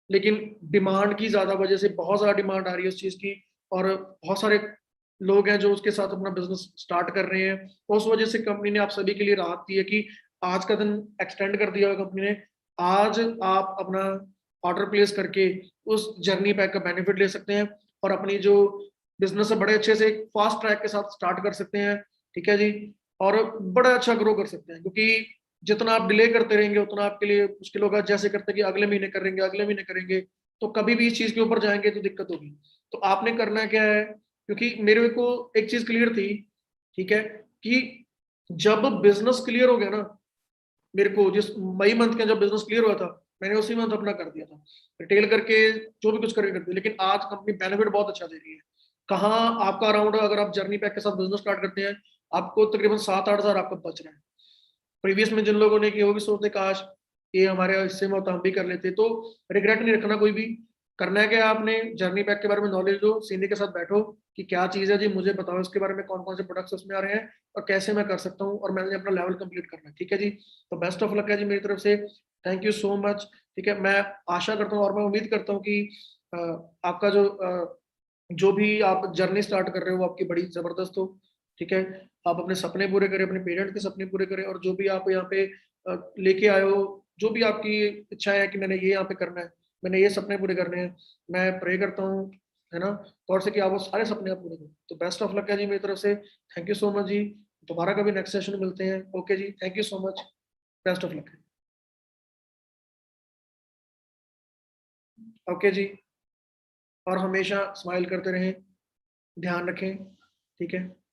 लेकिन डिमांड की ज्यादा वजह से बहुत ज्यादा डिमांड आ रही है उस चीज की, और बहुत सारे लोग हैं जो उसके साथ अपना बिजनेस स्टार्ट कर रहे हैं। तो उस वजह से कंपनी ने आप सभी के लिए राहत दी है कि आज का दिन एक्सटेंड कर दिया है कंपनी ने। आज आप अपना ऑर्डर प्लेस करके उस जर्नी पैक का बेनिफिट ले सकते हैं, और अपनी जो बिजनेस है बड़े अच्छे से फास्ट ट्रैक के साथ स्टार्ट कर सकते हैं। ठीक है जी, और बड़ा अच्छा ग्रो कर सकते हैं, क्योंकि जितना आप डिले करते रहेंगे उतना आपके लिए मुश्किल होगा। जैसे करते कि अगले महीने करेंगे, अगले महीने करेंगे, तो कभी भी इस चीज के ऊपर जाएंगे तो दिक्कत होगी। तो आपने करना क्या है, क्योंकि मेरे को एक चीज क्लियर थी, ठीक है, कि जब बिजनेस क्लियर हो गया ना, मेरे को जिस मई मंथ का जब बिजनेस क्लियर हुआ था, मैंने उसी मंथ अपना कर दिया था, रिटेल करके जो भी कुछ करके कर दिया। लेकिन आज कंपनी बेनिफिट बहुत अच्छा दे रही है। कहाँ आपका अराउंड, अगर आप जर्नी पैक के साथ बिजनेस स्टार्ट करते हैं, आपको तकरीबन 7-8 हज़ार आपका बच रहा है। प्रीवियस में जिन लोगों ने किया वो भी सोचते काश ये हमारे हिस्से में होता, हम भी कर लेते। तो रिग्रेट नहीं रखना कोई भी। करना है क्या, आपने जर्नी पैक के बारे में नॉलेज लो, सीनियर के साथ बैठो कि क्या चीज़ है जी, मुझे बताओ इसके बारे में, कौन कौन से प्रोडक्ट्स उसमें आ रहे हैं और कैसे मैं कर सकता हूँ, और मैंने अपना लेवल कंप्लीट करना है। ठीक है जी, तो बेस्ट ऑफ लक है जी मेरी तरफ से। Thank you so much. ठीक है, मैं आशा करता हूँ और मैं उम्मीद करता हूँ कि आपका जो भी आप जर्नी स्टार्ट कर रहे हो वो आपकी बड़ी जबरदस्त हो। ठीक है, आप अपने सपने पूरे करें, अपने पेरेंट्स के सपने पूरे करें, और जो भी आप यहाँ पे लेके आए हो, जो भी आपकी इच्छा है कि मैंने ये यहाँ पे करना है, मैंने ये सपने पूरे करने हैं, मैं प्रे करता हूँ, है ना, गॉड से कि आप वो सारे सपने आप पूरे करो। तो बेस्ट ऑफ लक है जी मेरी तरफ से। थैंक यू सो मच जी। दोबारा कभी नेक्स्ट सेशन में मिलते हैं। ओके जी, thank you so much. Best of luck. Okay जी, और हमेशा स्माइल करते रहें, ध्यान रखें। ठीक है।